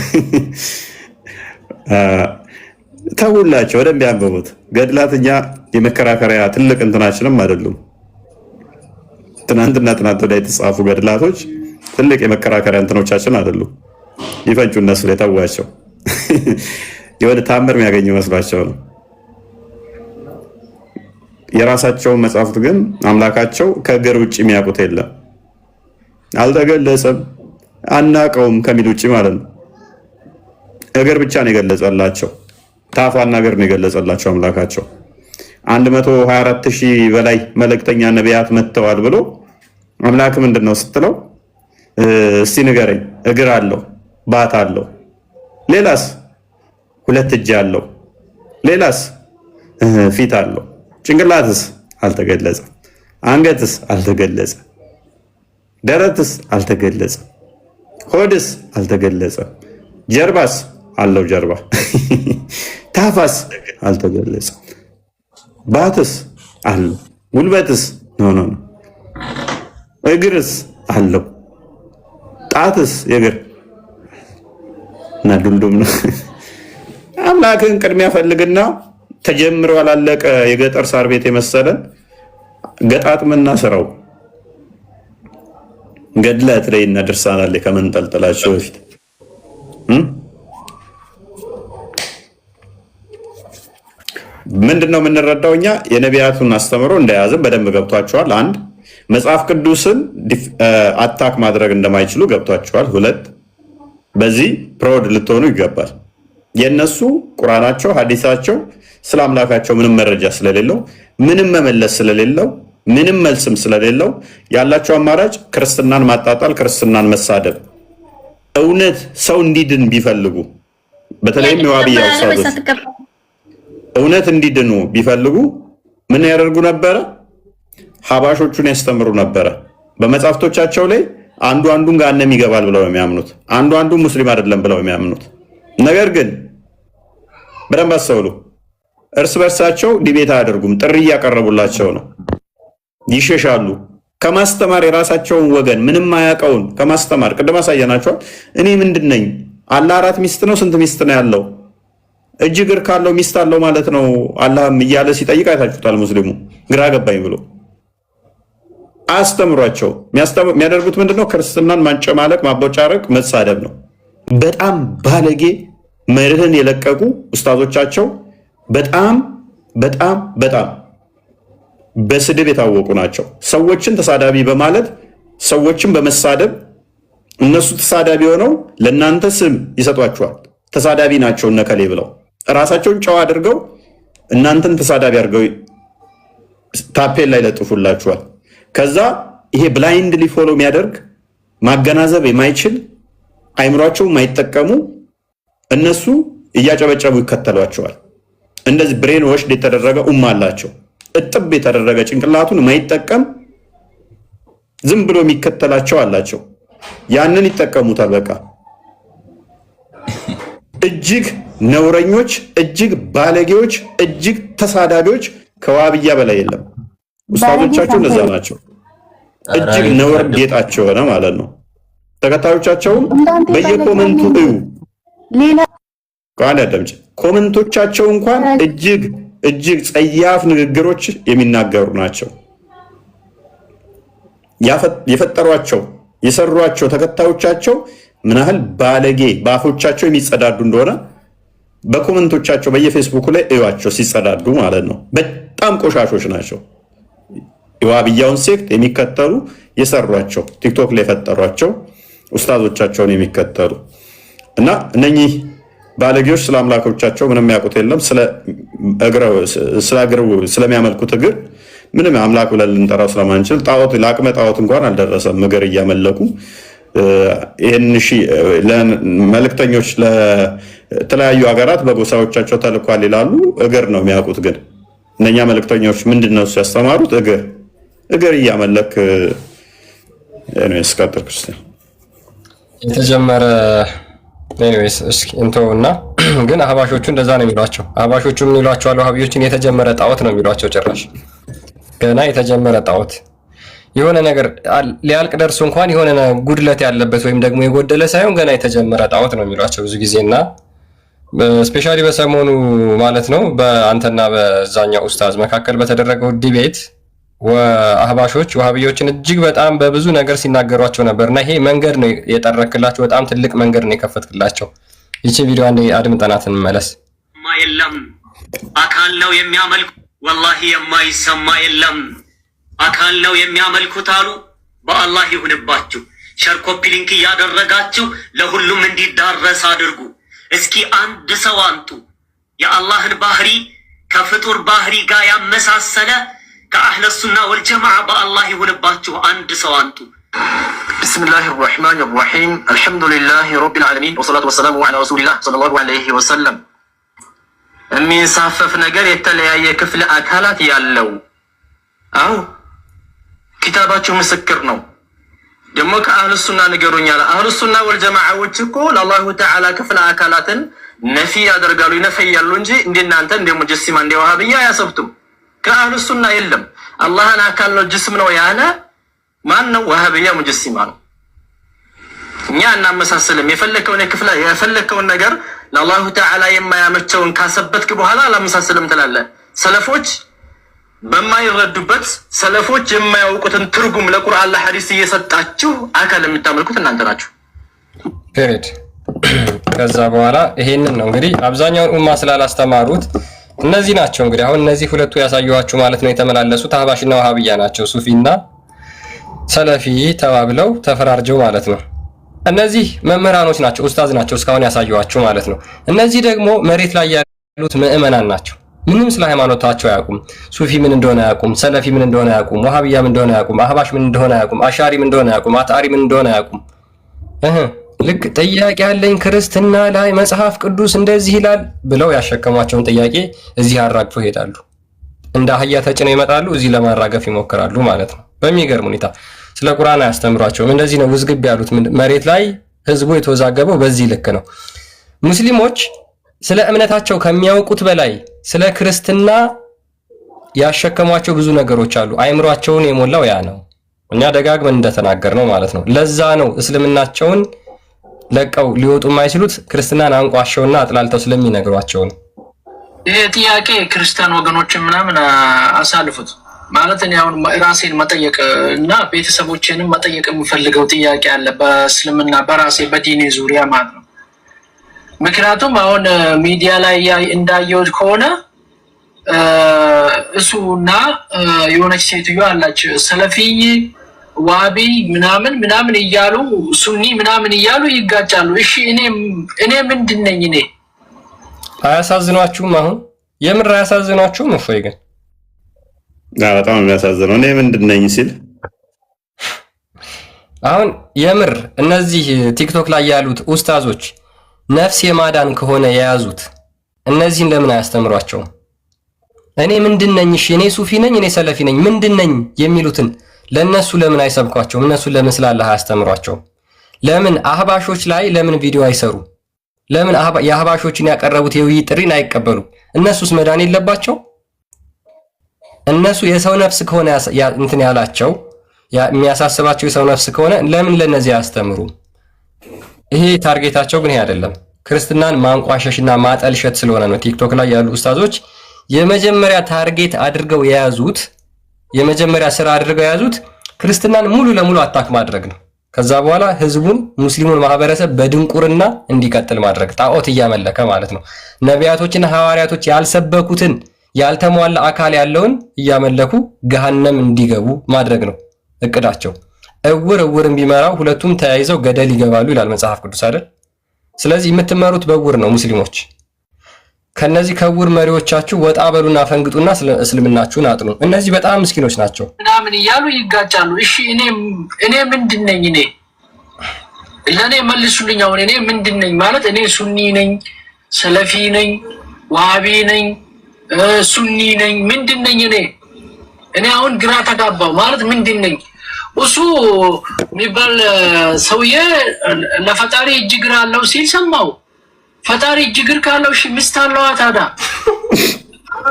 ተውላቸው ወደም ያንበቡት ገድላት። እኛ የመከራከሪያ ትልቅ እንትናችንም አይደሉም። ትናንትና ትናንት ወዲያ የተጻፉ ገድላቶች ትልቅ የመከራከሪያ እንትኖቻችን አይደሉም። ይፈንጩ እነሱ ላይ ተዋቸው። የሆነ ታምር የሚያገኙ መስሏቸው ነው። የራሳቸውን መጽሐፍት ግን አምላካቸው ከእግር ውጭ የሚያውቁት የለም። አልተገለጸም፣ አናቀውም ከሚል ውጭ ማለት ነው። እግር ብቻ ነው የገለጸላቸው። ታፋና እግር ነው የገለጸላቸው አምላካቸው። 124,000 በላይ መልእክተኛ ነቢያት መጥተዋል ብሎ አምላክ ምንድን ነው ስትለው እስቲ ንገረኝ። እግር አለው፣ ባት አለው፣ ሌላስ? 2 እጅ አለው፣ ሌላስ? ፊት አለው። ጭንቅላትስ? አልተገለጸም። አንገትስ? አልተገለጸም። ደረትስ? አልተገለጸም። ሆድስ? አልተገለጸም። ጀርባስ? አለው ጀርባ። ታፋስ? አልተገለጸም። ባትስ? አለው። ጉልበትስ? ኖ። እግርስ? አለው። ጣትስ? የእግር እና ዱልዱም ነው። አምላክን ቅድሚያ ፈልግና ተጀምሮ ያላለቀ የገጠር ሳር ቤት የመሰለን ገጣጥምና ስራው ገድላት ላይ እና ድርሳናት ላይ ከመንጠልጠላቸው በፊት ምንድነው የምንረዳው? እኛ የነቢያቱን አስተምሮ እንደያዝን በደንብ ገብቷቸዋል። 1 መጽሐፍ ቅዱስን አታክ ማድረግ እንደማይችሉ ገብቷቸዋል። 2 በዚህ ፕሮድ ልትሆኑ ይገባል። የነሱ ቁርአናቸው ሐዲሳቸው ስለ አምላካቸው ምንም መረጃ ስለሌለው፣ ምንም መመለስ ስለሌለው፣ ምንም መልስም ስለሌለው ያላቸው አማራጭ ክርስትናን ማጣጣል፣ ክርስትናን መሳደብ። እውነት ሰው እንዲድን ቢፈልጉ በተለይም የዋብያ ኡስታዞች እውነት እንዲድኑ ቢፈልጉ ምን ያደርጉ ነበረ? ሀባሾቹን ያስተምሩ ነበረ። በመጽሐፍቶቻቸው ላይ አንዱ አንዱን ገሃነም ይገባል ብለው የሚያምኑት፣ አንዱ አንዱን ሙስሊም አይደለም ብለው የሚያምኑት። ነገር ግን በደንብ አስተውሉ፣ እርስ በርሳቸው ዲቤት አያደርጉም። ጥሪ እያቀረቡላቸው ነው። ይሸሻሉ ከማስተማር የራሳቸውን ወገን ምንም አያውቀውን ከማስተማር። ቅድም አሳየናቸዋል። እኔ ምንድን ነኝ? አላህ 4 ሚስት ነው? ስንት ሚስት ነው ያለው? እጅ እግር ካለው ሚስት አለው ማለት ነው አላህም እያለ ሲጠይቅ አይታችሁታል። ሙስሊሙ ግራ ገባኝ ብሎ አስተምሯቸው። የሚያደርጉት ምንድነው? ክርስትናን ማንጨማለቅ፣ ማቦጫረቅ፣ መሳደብ ነው። በጣም ባለጌ መርህን የለቀቁ ኡስታዞቻቸው በጣም በጣም በጣም በስድብ የታወቁ ናቸው። ሰዎችን ተሳዳቢ በማለት ሰዎችን በመሳደብ እነሱ ተሳዳቢ ሆነው ለእናንተ ስም ይሰጧቸዋል። ተሳዳቢ ናቸው እነከሌ ብለው ራሳቸውን ጨዋ አድርገው እናንተን ተሳዳቢ አድርገው ታፔል ላይ ለጥፉላችኋል። ከዛ ይሄ ብላይንድሊ ፎሎ የሚያደርግ ማገናዘብ የማይችል አይምሯቸው የማይጠቀሙ እነሱ እያጨበጨቡ ይከተሏቸዋል። እንደዚህ ብሬን ወሽድ የተደረገ አላቸው። እጥብ የተደረገ ጭንቅላቱን የማይጠቀም ዝም ብሎ የሚከተላቸው አላቸው። ያንን ይጠቀሙታል። በቃ እጅግ ነውረኞች፣ እጅግ ባለጌዎች፣ እጅግ ተሳዳቢዎች ከዋብያ በላይ የለም። ኡስታዞቻቸው እነዛ ናቸው። እጅግ ነውር ጌጣቸው ሆነ ማለት ነው። ተከታዮቻቸውን በየኮመንቱ እዩ። ቃል ያደምጭ ኮመንቶቻቸው እንኳን እጅግ እጅግ ጸያፍ ንግግሮች የሚናገሩ ናቸው። የፈጠሯቸው የሰሯቸው ተከታዮቻቸው ምን ያህል ባለጌ በአፎቻቸው የሚጸዳዱ እንደሆነ በኮመንቶቻቸው በየፌስቡክ ላይ እዩዋቸው ሲጸዳዱ ማለት ነው። በጣም ቆሻሾች ናቸው። የዋሃብያውን ሴክት የሚከተሉ የሰሯቸው ቲክቶክ ላይ የፈጠሯቸው ኡስታዞቻቸውን የሚከተሉ እና እነኚህ ባለጌዎች ስለ አምላኮቻቸው ምንም ያውቁት የለም። ስለሚያመልኩት እግር ምንም አምላክ ብለን ልንጠራው ስለማንችል ጣዖት ለአቅመ ጣዖት እንኳን አልደረሰም። እግር እያመለኩ ይህን መልእክተኞች ለተለያዩ ሀገራት በጎሳዎቻቸው ተልኳል ይላሉ። እግር ነው የሚያውቁት። ግን እነኛ መልእክተኞች ምንድን ነው እሱ ያስተማሩት? እግር እያመለክ ስቀጥር ክርስቲያን የተጀመረ ኤኒዌይስ እስኪ እንተውና ግን አህባሾቹ እንደዛ ነው የሚሏቸው። አህባሾቹ ምን ይሏቸዋል? ወሃቢዮችን የተጀመረ ጣዖት ነው የሚሏቸው። ጭራሽ ገና የተጀመረ ጣዖት የሆነ ነገር ሊያልቅ ደርሶ እንኳን የሆነ ጉድለት ያለበት ወይም ደግሞ የጎደለ ሳይሆን ገና የተጀመረ ጣዖት ነው የሚሏቸው ብዙ ጊዜና ስፔሻሊ በሰሞኑ ማለት ነው በአንተና በዛኛው ኡስታዝ መካከል በተደረገው ዲቤት አህባሾች ወሃቢዮችን እጅግ በጣም በብዙ ነገር ሲናገሯቸው ነበርና ይሄ መንገድ ነው የጠረክላቸው። በጣም ትልቅ መንገድ ነው የከፈትክላቸው። ይቺ ቪዲዮ አንዴ አድምጠናት እንመለስ። የለም አካል ነው የሚያመልኩ ወላሂ የማይሰማ የለም አካል ነው የሚያመልኩት አሉ። በአላህ ይሁንባችሁ። ሸር ኮፒ ሊንክ እያደረጋችሁ ለሁሉም እንዲዳረስ አድርጉ። እስኪ አንድ ሰው አንጡ የአላህን ባህሪ ከፍጡር ባህሪ ጋር ያመሳሰለ ከአህለ ሱና ወልጀማዓ በአላህ ይሁንባችሁ አንድ ሰው አንጡ። ቢስሚላሂ ራህማኒ ራሂም አልሐምዱሊላሂ ረቢል ዓለሚን ወሰላቱ ወሰላሙ ዐላ ረሱሊላህ ሰለላሁ ዐለይሂ ወሰለም። የሚንሳፈፍ ነገር የተለያየ ክፍለ አካላት ያለው አው ኪታባችሁ ምስክር ነው። ደግሞ ከአህለ ሱና ንገሩኛል። አህለ ሱና ወልጀማዓዎች እኮ ለአላሁ ተዓላ ክፍለ አካላትን ነፊ ያደርጋሉ ይነፈያሉ እንጂ እንደናንተ እንደ ሙጀሲማ እንደ ወሃብያ አያሰብቱም። ከአህሉ ሱና የለም አላህን አካል ነው ጅስም ነው ያለ ማን ነው? ወሃብያ ሙጀሲማ ነው። እኛ እናመሳሰልም። የፈለከውን ነገር ለአላሁ ተዓላ የማያመቸውን ካሰበትክ በኋላ አላመሳሰልም ትላለህ። ሰለፎች በማይረዱበት ሰለፎች የማያውቁትን ትርጉም ለቁርአን ለሐዲስ እየሰጣችሁ አካል የምታመልኩት እናንተ ናችሁ። ፔሬድ ከዛ በኋላ ይሄንን ነው እንግዲህ አብዛኛውን ኡማ ስላላስተማሩት እነዚህ ናቸው እንግዲህ አሁን እነዚህ ሁለቱ ያሳየኋችሁ ማለት ነው የተመላለሱት አህባሽና ወሃብያ ናቸው። ሱፊና ሰለፊ ተባብለው ተፈራርጀው ማለት ነው። እነዚህ መምህራኖች ናቸው፣ ኡስታዝ ናቸው እስካሁን ያሳየኋችሁ ማለት ነው። እነዚህ ደግሞ መሬት ላይ ያሉት ምዕመናን ናቸው። ምንም ስለ ሃይማኖታቸው አያውቁም። ሱፊ ምን እንደሆነ አያውቁም፣ ሰለፊ ምን እንደሆነ አያውቁም፣ ወሃብያ ምን እንደሆነ አያውቁም፣ አህባሽ ምን እንደሆነ አያውቁም፣ አሻሪ ምን እንደሆነ አያውቁም፣ አጣሪ ምን እንደሆነ አያውቁም። ልክ ጥያቄ ያለኝ ክርስትና ላይ መጽሐፍ ቅዱስ እንደዚህ ይላል ብለው ያሸከሟቸውን ጥያቄ እዚህ አራግፈው ይሄዳሉ። እንደ አህያ ተጭነው ይመጣሉ፣ እዚህ ለማራገፍ ይሞክራሉ ማለት ነው። በሚገርም ሁኔታ ስለ ቁርአን አያስተምሯቸውም። እንደዚህ ነው ውዝግብ ያሉት። መሬት ላይ ህዝቡ የተወዛገበው በዚህ ልክ ነው። ሙስሊሞች ስለ እምነታቸው ከሚያውቁት በላይ ስለ ክርስትና ያሸከሟቸው ብዙ ነገሮች አሉ። አይምሯቸውን የሞላው ያ ነው። እኛ ደጋግመን እንደተናገር ነው ማለት ነው። ለዛ ነው እስልምናቸውን ለቀው ሊወጡ የማይችሉት ክርስትናን አንቋሸውና አጥላልተው ስለሚነግሯቸው ነው። ይሄ ጥያቄ ክርስቲያን ወገኖችን ምናምን አሳልፉት ማለት እኔ አሁን ራሴን መጠየቅ እና ቤተሰቦቼንም መጠየቅ የምፈልገው ጥያቄ አለ በእስልምና በራሴ በዲኔ ዙሪያ ማለት ነው። ምክንያቱም አሁን ሚዲያ ላይ እንዳየሁት ከሆነ እሱና የሆነች ሴትዮ አላች ሰለፊይ ዋቢ ምናምን እያሉ ሱኒ ምናምን እያሉ ይጋጫሉ። እሺ እኔ ምንድን ነኝ? እኔ አያሳዝኗችሁም? አሁን የምር አያሳዝኗችሁም? እፎይ ግን በጣም የሚያሳዝነው እኔ ምንድን ነኝ ሲል አሁን የምር እነዚህ ቲክቶክ ላይ ያሉት ኡስታዞች ነፍስ የማዳን ከሆነ የያዙት እነዚህን ለምን አያስተምሯቸውም? እኔ ምንድን ነኝ? እሺ እኔ ሱፊ ነኝ፣ እኔ ሰለፊ ነኝ፣ ምንድን ነኝ የሚሉትን ለነሱ ለምን አይሰብኳቸውም? እነሱ ለምን ስላላህ አያስተምሯቸውም? ለምን አህባሾች ላይ ለምን ቪዲዮ አይሰሩ? ለምን የአህባሾችን ያቀረቡት የውይይት ጥሪን አይቀበሉ? እነሱስ መዳን የለባቸው? እነሱ የሰው ነፍስ ከሆነ እንትን ያላቸው የሚያሳስባቸው የሰው ነፍስ ከሆነ ለምን ለነዚህ አያስተምሩ? ይሄ ታርጌታቸው ግን ይሄ አይደለም። ክርስትናን ማንቋሸሽና ማጠልሸት ስለሆነ ነው ቲክቶክ ላይ ያሉ ኡስታዞች የመጀመሪያ ታርጌት አድርገው የያዙት የመጀመሪያ ስራ አድርገው የያዙት ክርስትናን ሙሉ ለሙሉ አታክ ማድረግ ነው። ከዛ በኋላ ህዝቡን ሙስሊሙን ማህበረሰብ በድንቁርና እንዲቀጥል ማድረግ ጣዖት እያመለከ ማለት ነው። ነቢያቶችና ሐዋርያቶች ያልሰበኩትን ያልተሟላ አካል ያለውን እያመለኩ ገሃነም እንዲገቡ ማድረግ ነው እቅዳቸው። እውር እውርን ቢመራው ሁለቱም ተያይዘው ገደል ይገባሉ ይላል መጽሐፍ ቅዱስ አይደል? ስለዚህ የምትመሩት በእውር ነው ሙስሊሞች። ከነዚህ ከእውር መሪዎቻችሁ ወጣ በሉና ፈንግጡና እስልምናችሁን አጥኑ። እነዚህ በጣም ምስኪኖች ናቸው ምናምን እያሉ ይጋጫሉ። እሺ እኔ ምንድን ነኝ? ለእኔ መልሱልኝ። አሁን እኔ ምንድን ነኝ ማለት እኔ ሱኒ ነኝ፣ ሰለፊ ነኝ፣ ዋሃቢ ነኝ፣ ሱኒ ነኝ፣ ምንድን ነኝ? እኔ አሁን ግራ ተጋባው ማለት ምንድን ነኝ? እሱ የሚባል ሰውዬ ለፈጣሪ እጅ እግር አለው ሲል ሰማው። ፈጣሪ እጅ እግር ካለው እሺ ሚስት አለው ታዲያ?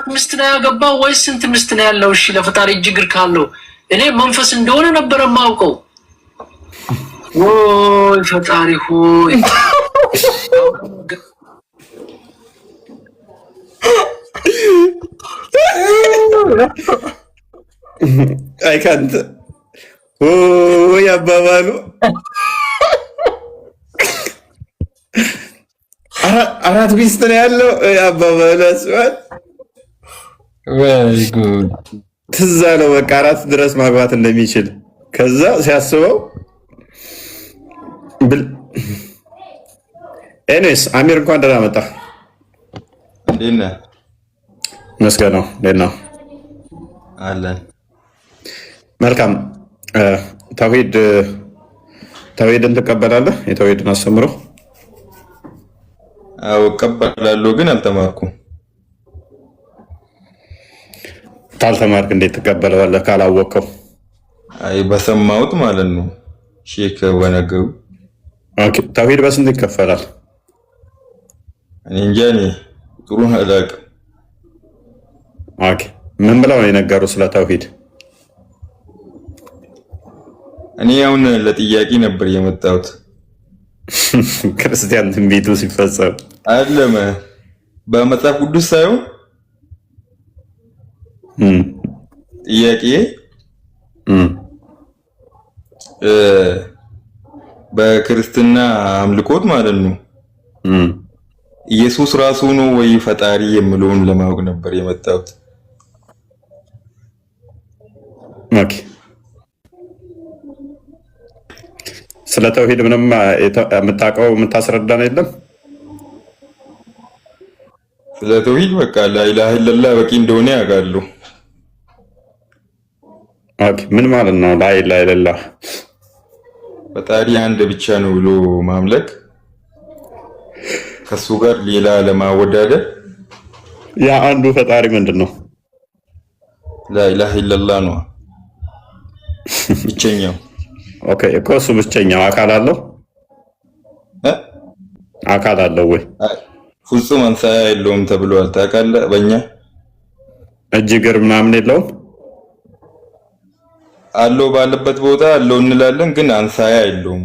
ሚስት ነው ያገባው ወይስ ስንት ሚስት ነው ያለው? እሺ ለፈጣሪ እጅ እግር ካለው እኔ መንፈስ እንደሆነ ነበር የማውቀው። ወይ ፈጣሪ ሆይ አይካንት ያባባሉ አራት ሚስት ነው ያለው ያባባሉ አስባል ወይ ጉድ ትዝ አለው። በቃ አራት ድረስ ማግባት እንደሚችል ከዛ ሲያስበው ኤኒዌይስ አሚር እንኳን ደህና መጣ። እንዴት ነህ? መስገን ነው። እንዴት ነው? አለን። መልካም። ተውሂድን ትቀበላለህ? የተውሂድን አስተምሮ? አዎ እቀበላለሁ፣ ግን አልተማርኩም። ካልተማርክ እንዴት ትቀበለዋለህ? ካላወቀው? አይ በሰማሁት ማለት ነው። ሼክ በነገሩ። ኦኬ። ተውሂድ በስንት ይከፈላል? እኔ እንጃ፣ እኔ ጥሩ አላውቅም። ኦኬ። ምን ብለው ነው የነገሩ ስለ ተውሂድ? እኔ አሁን ለጥያቄ ነበር የመጣሁት። ክርስቲያን ትንቢቱ ሲፈጸም አይደለም በመጽሐፍ ቅዱስ ሳይሆን ጥያቄ በክርስትና አምልኮት ማለት ነው ኢየሱስ ራሱ ነው ወይ ፈጣሪ የሚለውን ለማወቅ ነበር የመጣሁት። ኦኬ። ስለ ተውሂድ ምንም የምታውቀው የምታስረዳን የለም? ስለ ተውሂድ በቃ ላኢላሃ ኢለላህ በቂ እንደሆነ ያውቃሉ። ኦኬ። ምን ማለት ነው ላኢላሃ ኢለላህ? ፈጣሪ አንድ ብቻ ነው ብሎ ማምለክ፣ ከሱ ጋር ሌላ ለማወዳደር። ያ አንዱ ፈጣሪ ምንድን ነው? ላኢላሃ ኢለላህ ነው ብቸኛው። ኦኬ እኮ እሱ ብቸኛው አካል አለው? አካል አለው ወይ? ፍጹም አምሳያ የለውም ተብሏል። ታውቃለህ? በእኛ እጅ እግር ምናምን የለውም? አለው ባለበት ቦታ አለው እንላለን፣ ግን አምሳያ የለውም።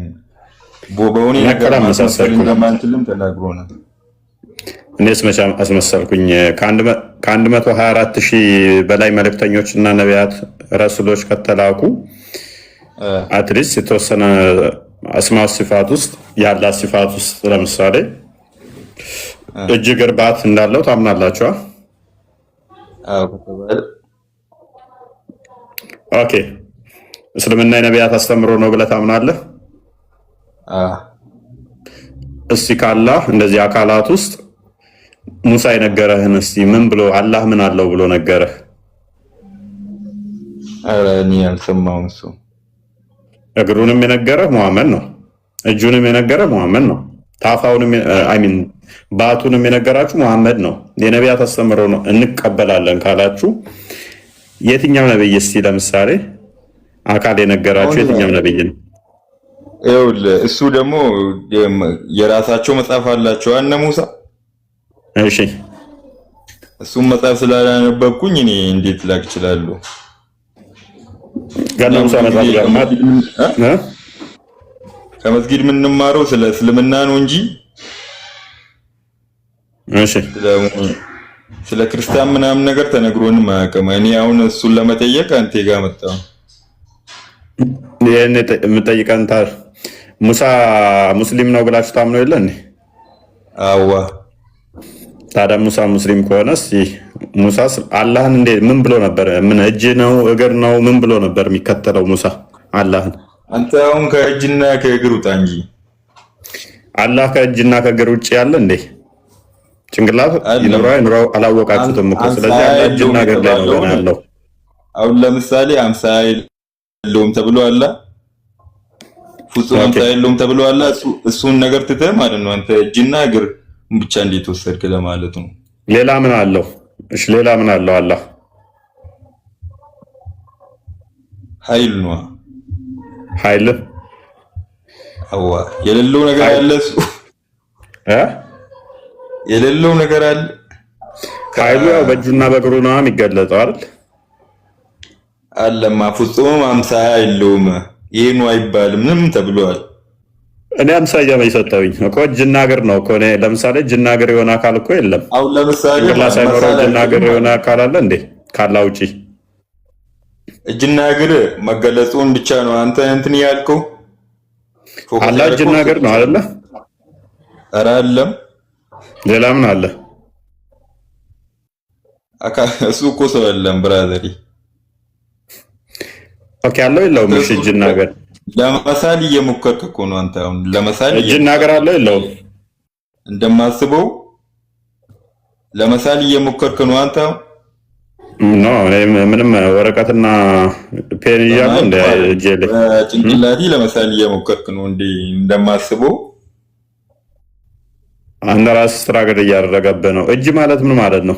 በሆነ ነገር ማሳሰል እንደማንችልም ተናግሮናል። እኔስ መቼ አስመሰልኩኝ? ከ124,000 በላይ መልእክተኞች እና ነቢያት ረሱሎች ከተላኩ አትሊስት የተወሰነ አስማው ሲፋት ውስጥ ያላት ሲፋት ውስጥ ለምሳሌ እጅ እግር ባት እንዳለው ታምናላችሁ? ኦኬ። እስልምና የነቢያት አስተምሮ ነው ብለህ ታምናለህ? እስቲ ካላህ እንደዚህ አካላት ውስጥ ሙሳ የነገረህን እስቲ ምን ብሎ አላህ ምን አለው ብሎ ነገረህ? ኧረ እኔ አልሰማሁም። እሱ እግሩንም የነገረህ መሐመድ ነው። እጁንም የነገረህ መሐመድ ነው። ታፋውንም ባቱንም የነገራችሁ መሐመድ ነው። የነቢያት አስተምሮ ነው እንቀበላለን ካላችሁ የትኛው ነብይ እስቲ ለምሳሌ አካል የነገራችሁ የትኛው ነብይ ነው? ይኸውልህ እሱ ደግሞ የራሳቸው መጽሐፍ አላቸው እነ ሙሳ። እሺ እሱም መጽሐፍ ስላላነበብኩኝ እኔ እንዴት ላቅ እችላለሁ? ሙሳ መጽሐፍ ጋር ከመስጊድ የምንማረው ስለ እስልምና ነው እንጂ እሺ ስለ ክርስቲያን ምናምን ነገር ተነግሮንም አያውቅም። እኔ አሁን እሱን ለመጠየቅ አንተ ጋር መጣሁ። ይሄን የምጠይቀን ሙሳ ሙስሊም ነው ብላችሁ ታምነው የለ እንዴ? አዋ ታዲያ ሙሳ ሙስሊም ከሆነስ ሙሳስ አላህን እንዴት ምን ብሎ ነበር? ምን እጅ ነው እግር ነው ምን ብሎ ነበር የሚከተለው ሙሳ አላህን? አንተ አሁን ከእጅና ከእግር ውጣ እንጂ አላህ ከእጅና ከእግር ውጭ ያለ እንዴ? ጭንቅላት ይኖረው አላወቃችሁትም እኮ። ስለዚህ አላህ እጅና እግር ላይ ነው ያለው። አሁን ለምሳሌ አምሳይ የለውም ተብሎ አለ፣ ፍጹም አምሳይ የለውም ተብሎ አለ። እሱን ነገር ትተህ ማለት ነው አንተ እጅና እግር ብቻ እንዴት ወሰድክ ለማለት ነው። ሌላ ምን አለው? እሺ ሌላ ምን አለው? አላህ ኃይል ነው። ኃይል አዋ የሌለው ነገር አለ። እሱ የሌለው ነገር አለ። ኃይሉ ያው በእጁና በእግሩ ነው የሚገለጸው አይደል? አለማ ፍጹም አምሳያ የለውም ይሄ ነው አይባልም ምንም ተብሏል። እኔ አምሳያ ነው የሰጠውኝ እኮ እጅና እግር ነው እኮ። እኔ ለምሳሌ እጅና እግር የሆነ አካል እኮ የለም። አሁን ለምሳሌ እጅና እግር የሆነ አካል አለ እንዴ? ካላ ውጪ እጅና እግር መገለጹን ብቻ ነው አንተ እንትን ያልከው። አላህ እጅና እግር ነው አይደለ? ኧረ አለም ሌላ ምን አለ? እሱ እኮ ሰው የለም ብራዘሪ። ኦኬ አለው የለውም? እሺ እጅና እግር ለመሳል እየሞከርክ እኮ ነው አንተ። አሁን ለመሳል እጅና እግር አለው የለውም? እንደማስበው ለመሳል እየሞከርክ ነው አንተ። ኖ ምንም ወረቀትና ፔን ይያሉ እንደ እጄ ላይ ጭንቅላቴ ለመሳል እየሞከርክ ነው እንዴ? እንደማስበው አንተ ራስህ ስትራገድ እያደረገብህ ነው። እጅ ማለት ምን ማለት ነው?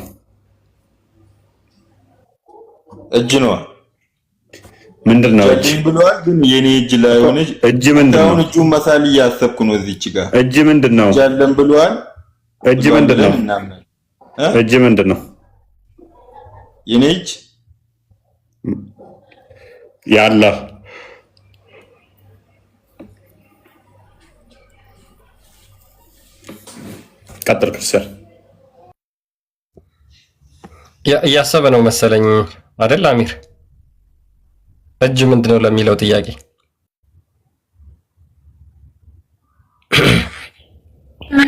እጅ ነው ምንድነው? እጅ ብሏል። ግን የኔ እጅ ላይ ሆነ እጅ ምንድነው? አሁን እጁን መሳል እያሰብኩ ነው እዚች ጋር። እጅ ምንድነው? ጃለም ብሏል። እጅ ምንድነው? እጅ ምንድነው? የኔ እጅ ያለ ቀጥል ክርስቲያን እያሰበ ነው መሰለኝ አይደል አሚር? እጅ ምንድነው ለሚለው ጥያቄ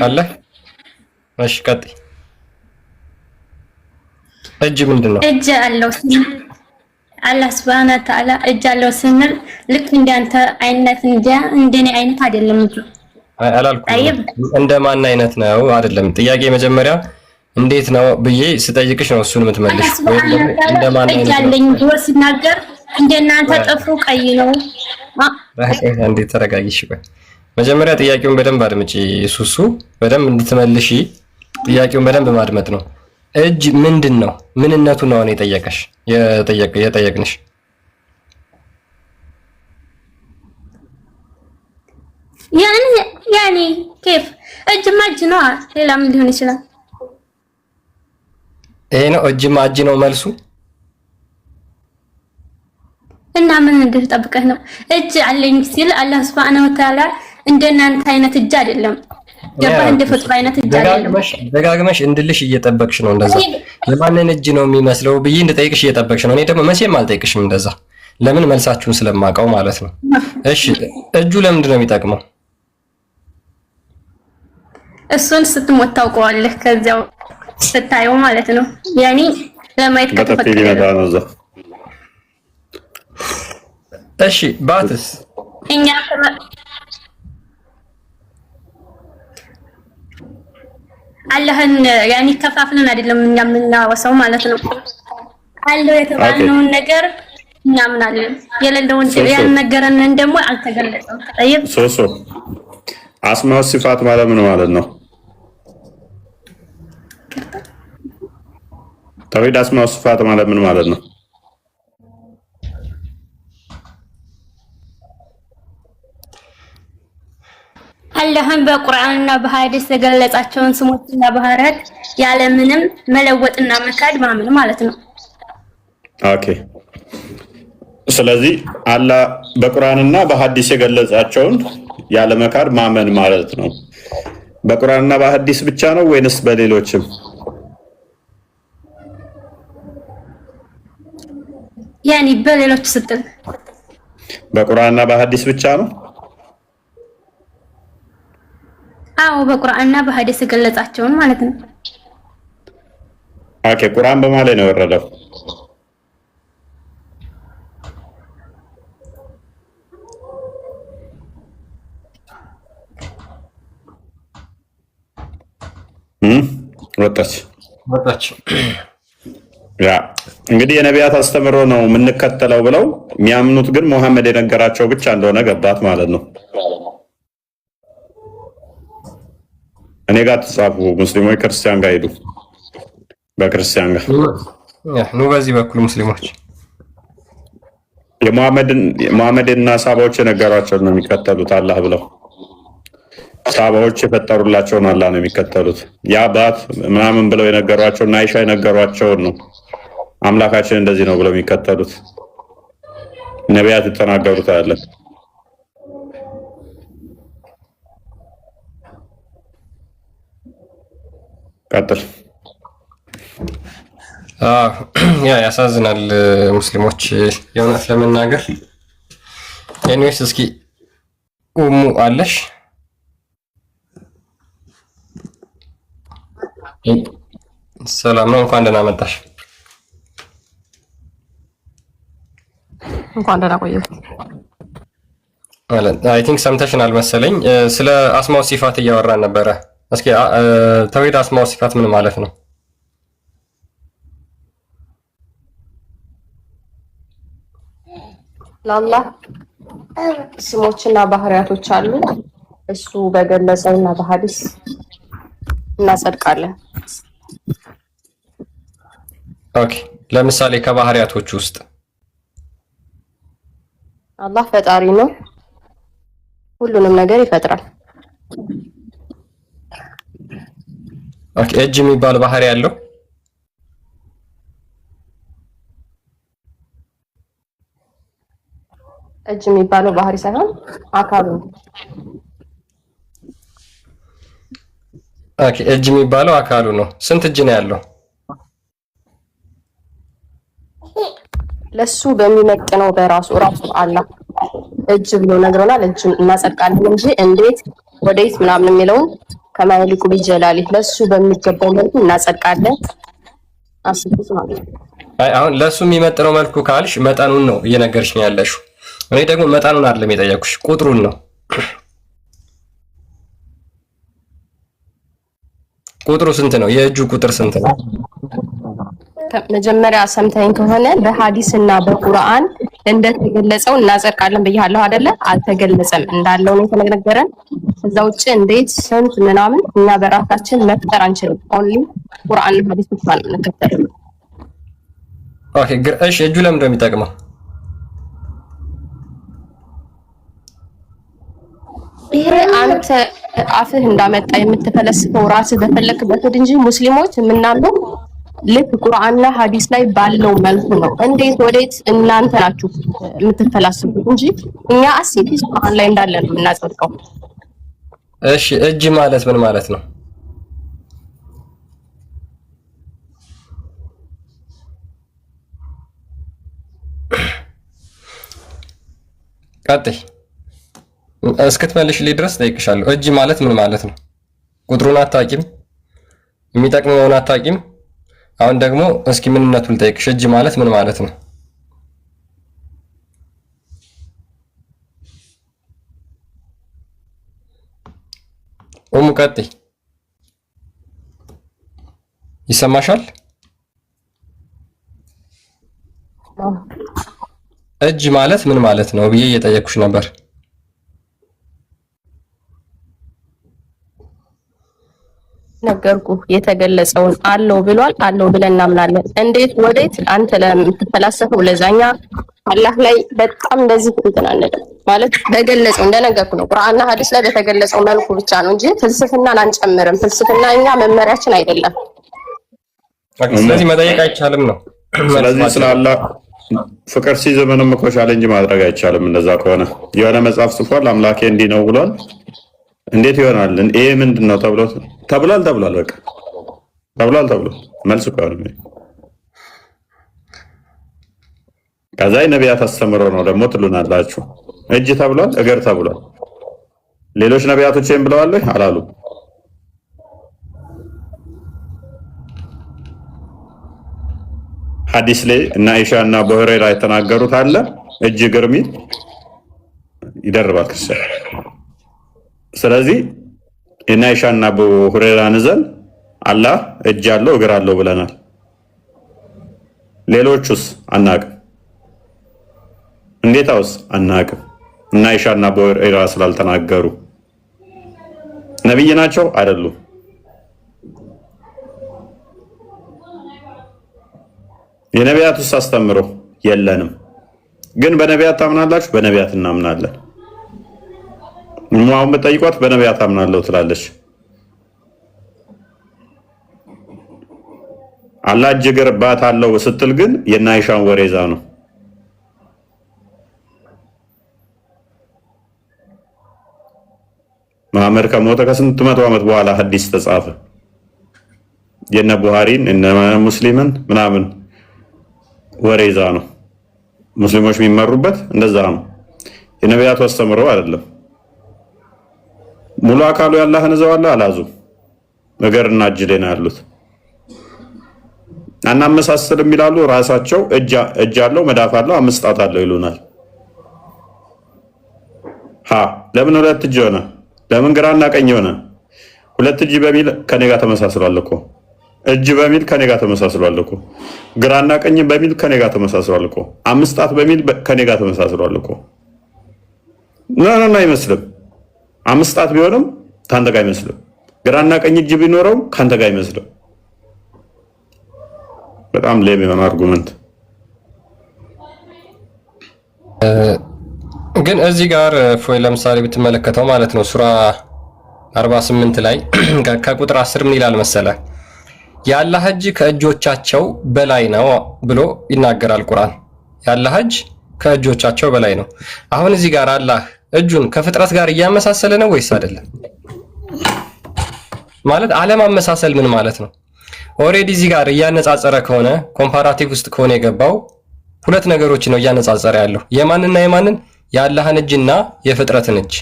አለ። እሺ ቀጥይ። እጅ ምንድነው? እጅ አለው ስንል አላህ Subhanahu Wa Ta'ala እጅ አለው ስንል ልክ እንዳንተ አይነት እንደኔ አይነት አይደለም እጁ። አላልኩም እንደማን አይነት ነው አይደለም። ጥያቄ መጀመሪያ እንዴት ነው ብዬ ስጠይቅሽ ነው እሱን የምትመልሽ። ወይ ደግሞ እንደማን አይነት ያለኝ ብሎ ሲናገር እንደናንተ ጥፍሩ ቀይ ነው። እንዴት ተረጋጊሽ። ቆይ መጀመሪያ ጥያቄውን በደንብ አድምጪ። ሱሱ በደንብ እንድትመልሺ ጥያቄውን በደንብ ማድመጥ ነው። እጅ ምንድን ነው? ምንነቱ ነው እኔ ጠየቀሽ የጠየቅንሽ። ያኔ كيف እጅማ እጅ ነው። ሌላ ምን ሊሆን ይችላል? ይሄ ነው እጅማ እጅ ነው መልሱ። እና ምን እንድትጠብቀህ ነው? እጅ አለኝ ሲል አላህ Subhanahu Wa Ta'ala እንደናንተ አይነት እጅ አይደለም። ገባህ? እንደ ፍጡር አይነት እጅ አይደለም። ደጋግመሽ እንድልሽ እየጠበቅሽ ነው። እንደዛ የማንን እጅ ነው የሚመስለው ብዬ እንድጠይቅሽ እየጠበቅሽ ነው። እኔ ደግሞ መቼም አልጠይቅሽም እንደዛ። ለምን መልሳችሁን ስለማውቀው ማለት ነው። እሺ እጁ ለምንድን ነው የሚጠቅመው? እሱን ስትሞት ታውቀዋለህ። ከዚያው ስታየው ማለት ነው። ያኔ ለማየት ከተፈቀደ። እሺ ባትስ እኛ አላህን ያኔ ከፋፍለን አይደለም እኛ የምናወሳው ማለት ነው። አለው የተባለውን ነገር እናምናለን። የሌለውን ያልነገረንን ደግሞ አልተገለጸም። ጠይብ ሶሶ አስማው ሲፋት ማለት ምን ማለት ነው? ተውሂድ አስማው ሲፋት ማለት ምን ማለት ነው? አላህን በቁርአንና በሐዲስ የገለጻቸውን ስሞችና ባህሪያት ያለምንም መለወጥና መካድ ማመን ማለት ነው። ኦኬ። ስለዚህ አላህ በቁርአንና በሐዲስ የገለጻቸውን ያለ መካድ ማመን ማለት ነው። በቁርአንና በሐዲስ ብቻ ነው ወይንስ በሌሎችም? ያኒ በሌሎች ስትል በቁርአንና በሐዲስ ብቻ ነው? አዎ በቁርአንና በሐዲስ የገለጻቸውን ማለት ነው። ኦኬ ቁርአን በማለት ነው የወረደው? ወጣች። ያ እንግዲህ የነቢያት አስተምሮ ነው የምንከተለው ብለው የሚያምኑት ግን ሙሐመድ የነገራቸው ብቻ እንደሆነ ገባት ማለት ነው። እኔ ጋር ተጻፉ ሙስሊሞች ክርስቲያን ጋር ሄዱ። በክርስቲያን ጋር ኑ በዚህ በኩል ሙስሊሞች የሙሐመድና ሳባዎች የነገሯቸው ነው የሚከተሉት አላህ ብለው ሳባዎች የፈጠሩላቸውን አላህ ነው የሚከተሉት። የአባት ምናምን ብለው የነገሯቸው እና አይሻ የነገሯቸውን ነው አምላካችን እንደዚህ ነው ብለው የሚከተሉት። ነቢያት የተናገሩት አለ። ቀጥል። ያሳዝናል ሙስሊሞች የእውነት ለመናገር። ኤኒዌይስ እስኪ ኡሙ አለሽ? ሰላም ነው። እንኳን ደህና መጣሽ። እንኳን ደህና ቆየሁ። አይ ቲንክ ሰምተሽናል መሰለኝ። ስለ አስማው ሲፋት እያወራን ነበረ። እስኪ ተውሂድ አስማው ሲፋት ምን ማለት ነው? ለአላህ ስሞችና ባህሪያቶች አሉ። እሱ በገለጸውና በሐዲስ እናጸድቃለን። ኦኬ፣ ለምሳሌ ከባህሪያቶች ውስጥ አላህ ፈጣሪ ነው፣ ሁሉንም ነገር ይፈጥራል። ኦኬ፣ እጅ የሚባል ባህሪ ያለው እጅ የሚባለው ባህሪ ሳይሆን አካሉ ነው። ኦኬ፣ እጅ የሚባለው አካሉ ነው። ስንት እጅ ነው ያለው? ለሱ በሚመጥነው በራሱ አላህ እጅ ብሎ ነግሮናል። እጅ እናጸድቃለን እንጂ እንዴት ወዴት ምናምን የሚለውን ከማይልቁ ቢጀላሊ ለሱ በሚገባው መልኩ እናጸድቃለን። አስቡት ማለት ነው። አይ አሁን ለሱ የሚመጥነው መልኩ ካልሽ መጠኑን ነው እየነገርሽ ነው ያለሽው። እኔ ደግሞ መጠኑን አይደለም የጠየኩሽ፣ ቁጥሩን ነው። ቁጥሩ ስንት ነው? የእጁ ቁጥር ስንት ነው? መጀመሪያ ሰምተኝ ከሆነ በሐዲስና በቁርአን እንደተገለጸው እናጸድቃለን ብያለሁ አይደለ? አልተገለጸም እንዳለው ነው የተነገረን። እዛ ውጭ እንዴት ስንት ምናምን እኛ በራሳችን መፍጠር አንችልም። ኦንሊ ቁርአንና ሐዲስ ብቻ ነው የምንከተለው። ኦኬ፣ እሺ እጁ ለምን ነው የሚጠቅመው? ይሄ አንተ አፍህ እንዳመጣ የምትፈለስፈው ራስህ በፈለክበት እንጂ ሙስሊሞች የምናምነው ልክ ቁርአንና ሐዲስ ላይ ባለው መልኩ ነው። እንዴት ወዴት እናንተ ናችሁ የምትፈላስፉት እንጂ እኛ አሲቲስ ቁርአን ላይ እንዳለ ነው የምናጸድቀው። እሺ እጅ ማለት ምን ማለት ነው? ቀጥይ እስክትመልሽልኝ ድረስ ጠይቅሻለሁ። እጅ ማለት ምን ማለት ነው? ቁጥሩን አታውቂም፣ የሚጠቅመውን አታውቂም። አሁን ደግሞ እስኪ ምንነቱን ልጠይቅሽ። እጅ ማለት ምን ማለት ነው? ቀጥይ። ይሰማሻል? እጅ ማለት ምን ማለት ነው ብዬ እየጠየኩሽ ነበር። ነገርኩ የተገለጸውን አለው ብሏል። አለው ብለን እናምናለን። እንዴት ወዴት አንተ ለምትፈላሰፈው ለዛኛ አላህ ላይ በጣም እንደዚህ እንትን አንልም ማለት በገለጸው እንደነገርኩ ነው። ቁርአንና ሐዲስ ላይ በተገለጸው መልኩ ብቻ ነው እንጂ ፍልስፍናን አንጨምርም። ፍልስፍና እኛ መመሪያችን አይደለም። ስለዚህ መጠየቅ አይቻልም ነው። ስለዚህ ስለ አላህ ፍቅር ሲዘመንም እኮ ቻሌንጅ ማድረግ አይቻልም። እንደዛ ከሆነ የሆነ መጽሐፍ ጽፏል፣ አምላኬ እንዲህ ነው ብሏል። እንዴት ይሆናል? ይሄ ምንድን ነው ተብሏል። በቃ ተብሏል። መልስ እኮ ነው። ከዛ ነቢያት አስተምረው ነው ደግሞ ትሉናላችሁ። እጅ ተብሏል፣ እግር ተብሏል። ሌሎች ነቢያቶች ይሄን ብለዋል አላሉ? ሐዲስ ላይ እና አይሻ እና አቡ ሁረይራ የተናገሩት አለ እጅ እግር ሚል ይደርባል ክርስቲያን። ስለዚህ እና አይሻ እና አቡ ሁረይራ ንዘን አላህ እጅ አለው እግር አለው ብለናል። ሌሎቹስ አናቅም። እንዴታውስ አናቅም። እና አይሻ እና አቡ ሁረይራ ስላልተናገሩ ነብይ ናቸው አይደሉም? የነቢያቱስ አስተምሮ የለንም። ግን በነቢያት ታምናላችሁ? በነቢያት እናምናለን። አሁን በጠይቋት በነቢያት አምናለሁ ትላለች። አላህ እጅ እግር ባት አለው ስትል ግን የእነ አይሻን ወሬዛ ነው። መሐመድ ከሞተ ከስንት መቶ ዓመት በኋላ ሐዲስ ተጻፈ። የነ ቡሃሪን እነ ሙስሊምን ምናምን ወሬዛ ነው። ሙስሊሞች የሚመሩበት እንደዛ ነው። የነቢያቱ አስተምረው አይደለም። ሙሉ አካሉ ያላህን ዘዋላ አላዙ ነገርና እጅ ላይ ነው ያሉት። አናመሳስልም ይላሉ ራሳቸው። እጅ አለው መዳፍ አለው 5 ጣት አለው ይሉናል። ለምን 2 እጅ ሆነ? ለምን ግራና ቀኝ ሆነ? 2 እጅ በሚል ከኔ ጋር ተመሳስሏል እኮ። እጅ በሚል ከኔ ጋር ተመሳስሏል እኮ። ግራና ቀኝ በሚል ከኔ ጋር ተመሳስሏል እኮ። 5 ጣት በሚል ከኔ ጋር ተመሳስሏል እኮ። አይመስልም። 5 ጣት ቢሆንም ካንተ ጋር አይመስልም። ግራና ቀኝ እጅ ቢኖረው ካንተ ጋር አይመስልም። በጣም ሌም የሆነ አርጉመንት። ግን እዚህ ጋር ፎይ ለምሳሌ ብትመለከተው ማለት ነው ሱራ 48 ላይ ከቁጥር 10 ምን ይላል መሰለ? የአላህ እጅ ከእጆቻቸው በላይ ነው ብሎ ይናገራል ቁርአን። የአላህ እጅ ከእጆቻቸው በላይ ነው። አሁን እዚህ ጋር አላህ እጁን ከፍጥረት ጋር እያመሳሰለ ነው ወይስ አይደለም? ማለት አለማመሳሰል ምን ማለት ነው? ኦሬዲ እዚህ ጋር እያነጻጸረ ከሆነ ኮምፓራቲቭ ውስጥ ከሆነ የገባው 2 ነገሮች ነው እያነጻጸረ ያለው። የማንና የማንን? የአላህን እጅና የፍጥረትን እጅ።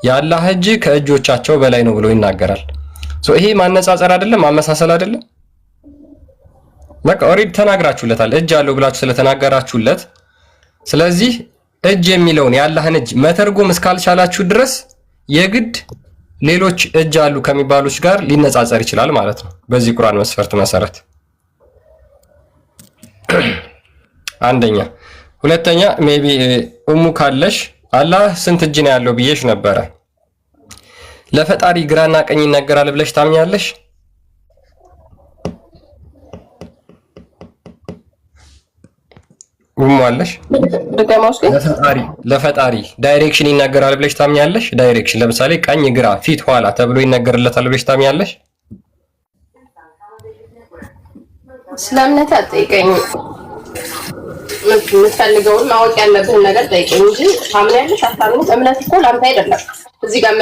የአላህ እጅ ከእጆቻቸው በላይ ነው ብሎ ይናገራል። ይሄ ማነጻጸር አይደለም? ማመሳሰል አይደለም? በቃ ኦሬዲ ተናግራችሁለታል። እጅ አለው ብላችሁ ስለተናገራችሁለት፣ ስለዚህ እጅ የሚለውን የአላህን እጅ መተርጎም እስካልቻላችሁ ድረስ የግድ ሌሎች እጅ አሉ ከሚባሉት ጋር ሊነጻጸር ይችላል ማለት ነው በዚህ ቁርአን መስፈርት መሰረት። አንደኛ። ሁለተኛ ሜቢ ኡሙ ካለሽ አላህ ስንት እጅ ነው ያለው ብዬሽ ነበረ። ለፈጣሪ ግራና ቀኝ ይነገራል ብለሽ ታምኛለሽ? ኡሙ አለሽ? ለፈጣሪ ዳይሬክሽን ይነገራል ብለሽ ታምኛለሽ? ዳይሬክሽን ለምሳሌ ቀኝ፣ ግራ፣ ፊት፣ ኋላ ተብሎ ይነገርለታል ብለሽ ታምኛለሽ? ስለ እምነት አትጠይቀኝ። የምትፈልገውን ማወቅ ያለብህን ነገር ጠይቀኝ እንጂ ታምኛለሽ አታምኝም። እምነት እኮ ላንተ አይደለም። እዚህ ጋር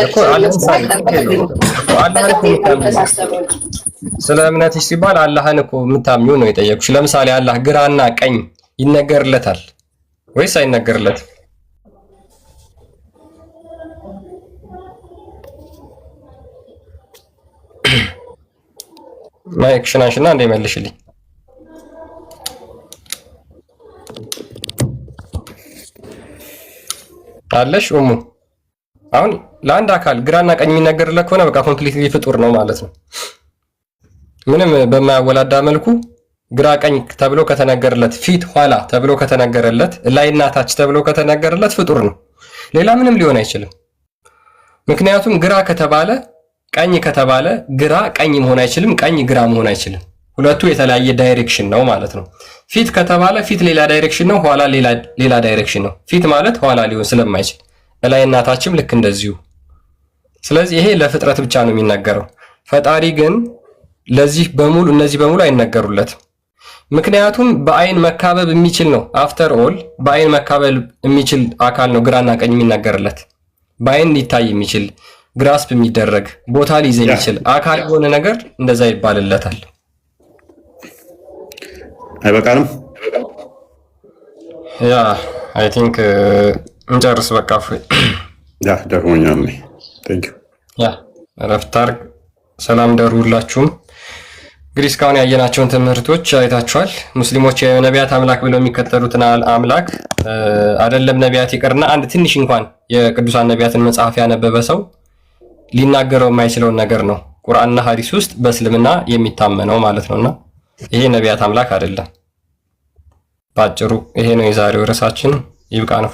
ስለ እምነትሽ ሲባል አላህን እኮ የምታምኚው ነው የጠየቁሽ። ለምሳሌ አላህ ግራና ቀኝ ይነገርለታል ወይስ አይነገርለትም? ማይክሽን አንሺና እንደ መልሽልኝ። አለሽ ኡሙ? አሁን ለአንድ አካል ግራና ቀኝ የሚነገርለት ከሆነ በቃ ኮምፕሊትሊ ፍጡር ነው ማለት ነው። ምንም በማያወላዳ መልኩ ግራ ቀኝ ተብሎ ከተነገረለት፣ ፊት ኋላ ተብሎ ከተነገረለት፣ ላይና ታች ተብሎ ከተነገረለት ፍጡር ነው። ሌላ ምንም ሊሆን አይችልም። ምክንያቱም ግራ ከተባለ ቀኝ ከተባለ ግራ ቀኝ መሆን አይችልም፣ ቀኝ ግራ መሆን አይችልም። ሁለቱ የተለያየ ዳይሬክሽን ነው ማለት ነው። ፊት ከተባለ ፊት ሌላ ዳይሬክሽን ነው፣ ኋላ ሌላ ዳይሬክሽን ነው። ፊት ማለት ኋላ ሊሆን ስለማይችል ላይና ታችም ልክ እንደዚሁ። ስለዚህ ይሄ ለፍጥረት ብቻ ነው የሚነገረው። ፈጣሪ ግን ለዚህ በሙሉ እነዚህ በሙሉ አይነገሩለትም። ምክንያቱም በአይን መካበብ የሚችል ነው። አፍተር ኦል በአይን መካበብ የሚችል አካል ነው ግራና ቀኝ የሚነገርለት። በአይን ሊታይ የሚችል ግራስፕ የሚደረግ ቦታ ሊይዝ የሚችል አካል የሆነ ነገር እንደዛ ይባልለታል። አይበቃንም? ያ አይ ቲንክ እንጨርስ በቃ። ያ ደርሞኛል። ቴንክ ዩ። ያ ረፍት አድርግ። ሰላም ደሩ ሁላችሁም። እንግዲህ እስካሁን ያየናቸውን ትምህርቶች አይታችኋል። ሙስሊሞች የነቢያት አምላክ ብለው የሚከተሉትን አምላክ አይደለም ነቢያት ይቅርና አንድ ትንሽ እንኳን የቅዱሳን ነቢያትን መጽሐፍ ያነበበ ሰው ሊናገረው የማይችለውን ነገር ነው ቁርአንና ሐዲስ ውስጥ በእስልምና የሚታመነው ማለት ነውና ይሄ ነቢያት አምላክ አይደለም። ባጭሩ ይሄ ነው የዛሬው ርዕሳችን። ይብቃ ነው።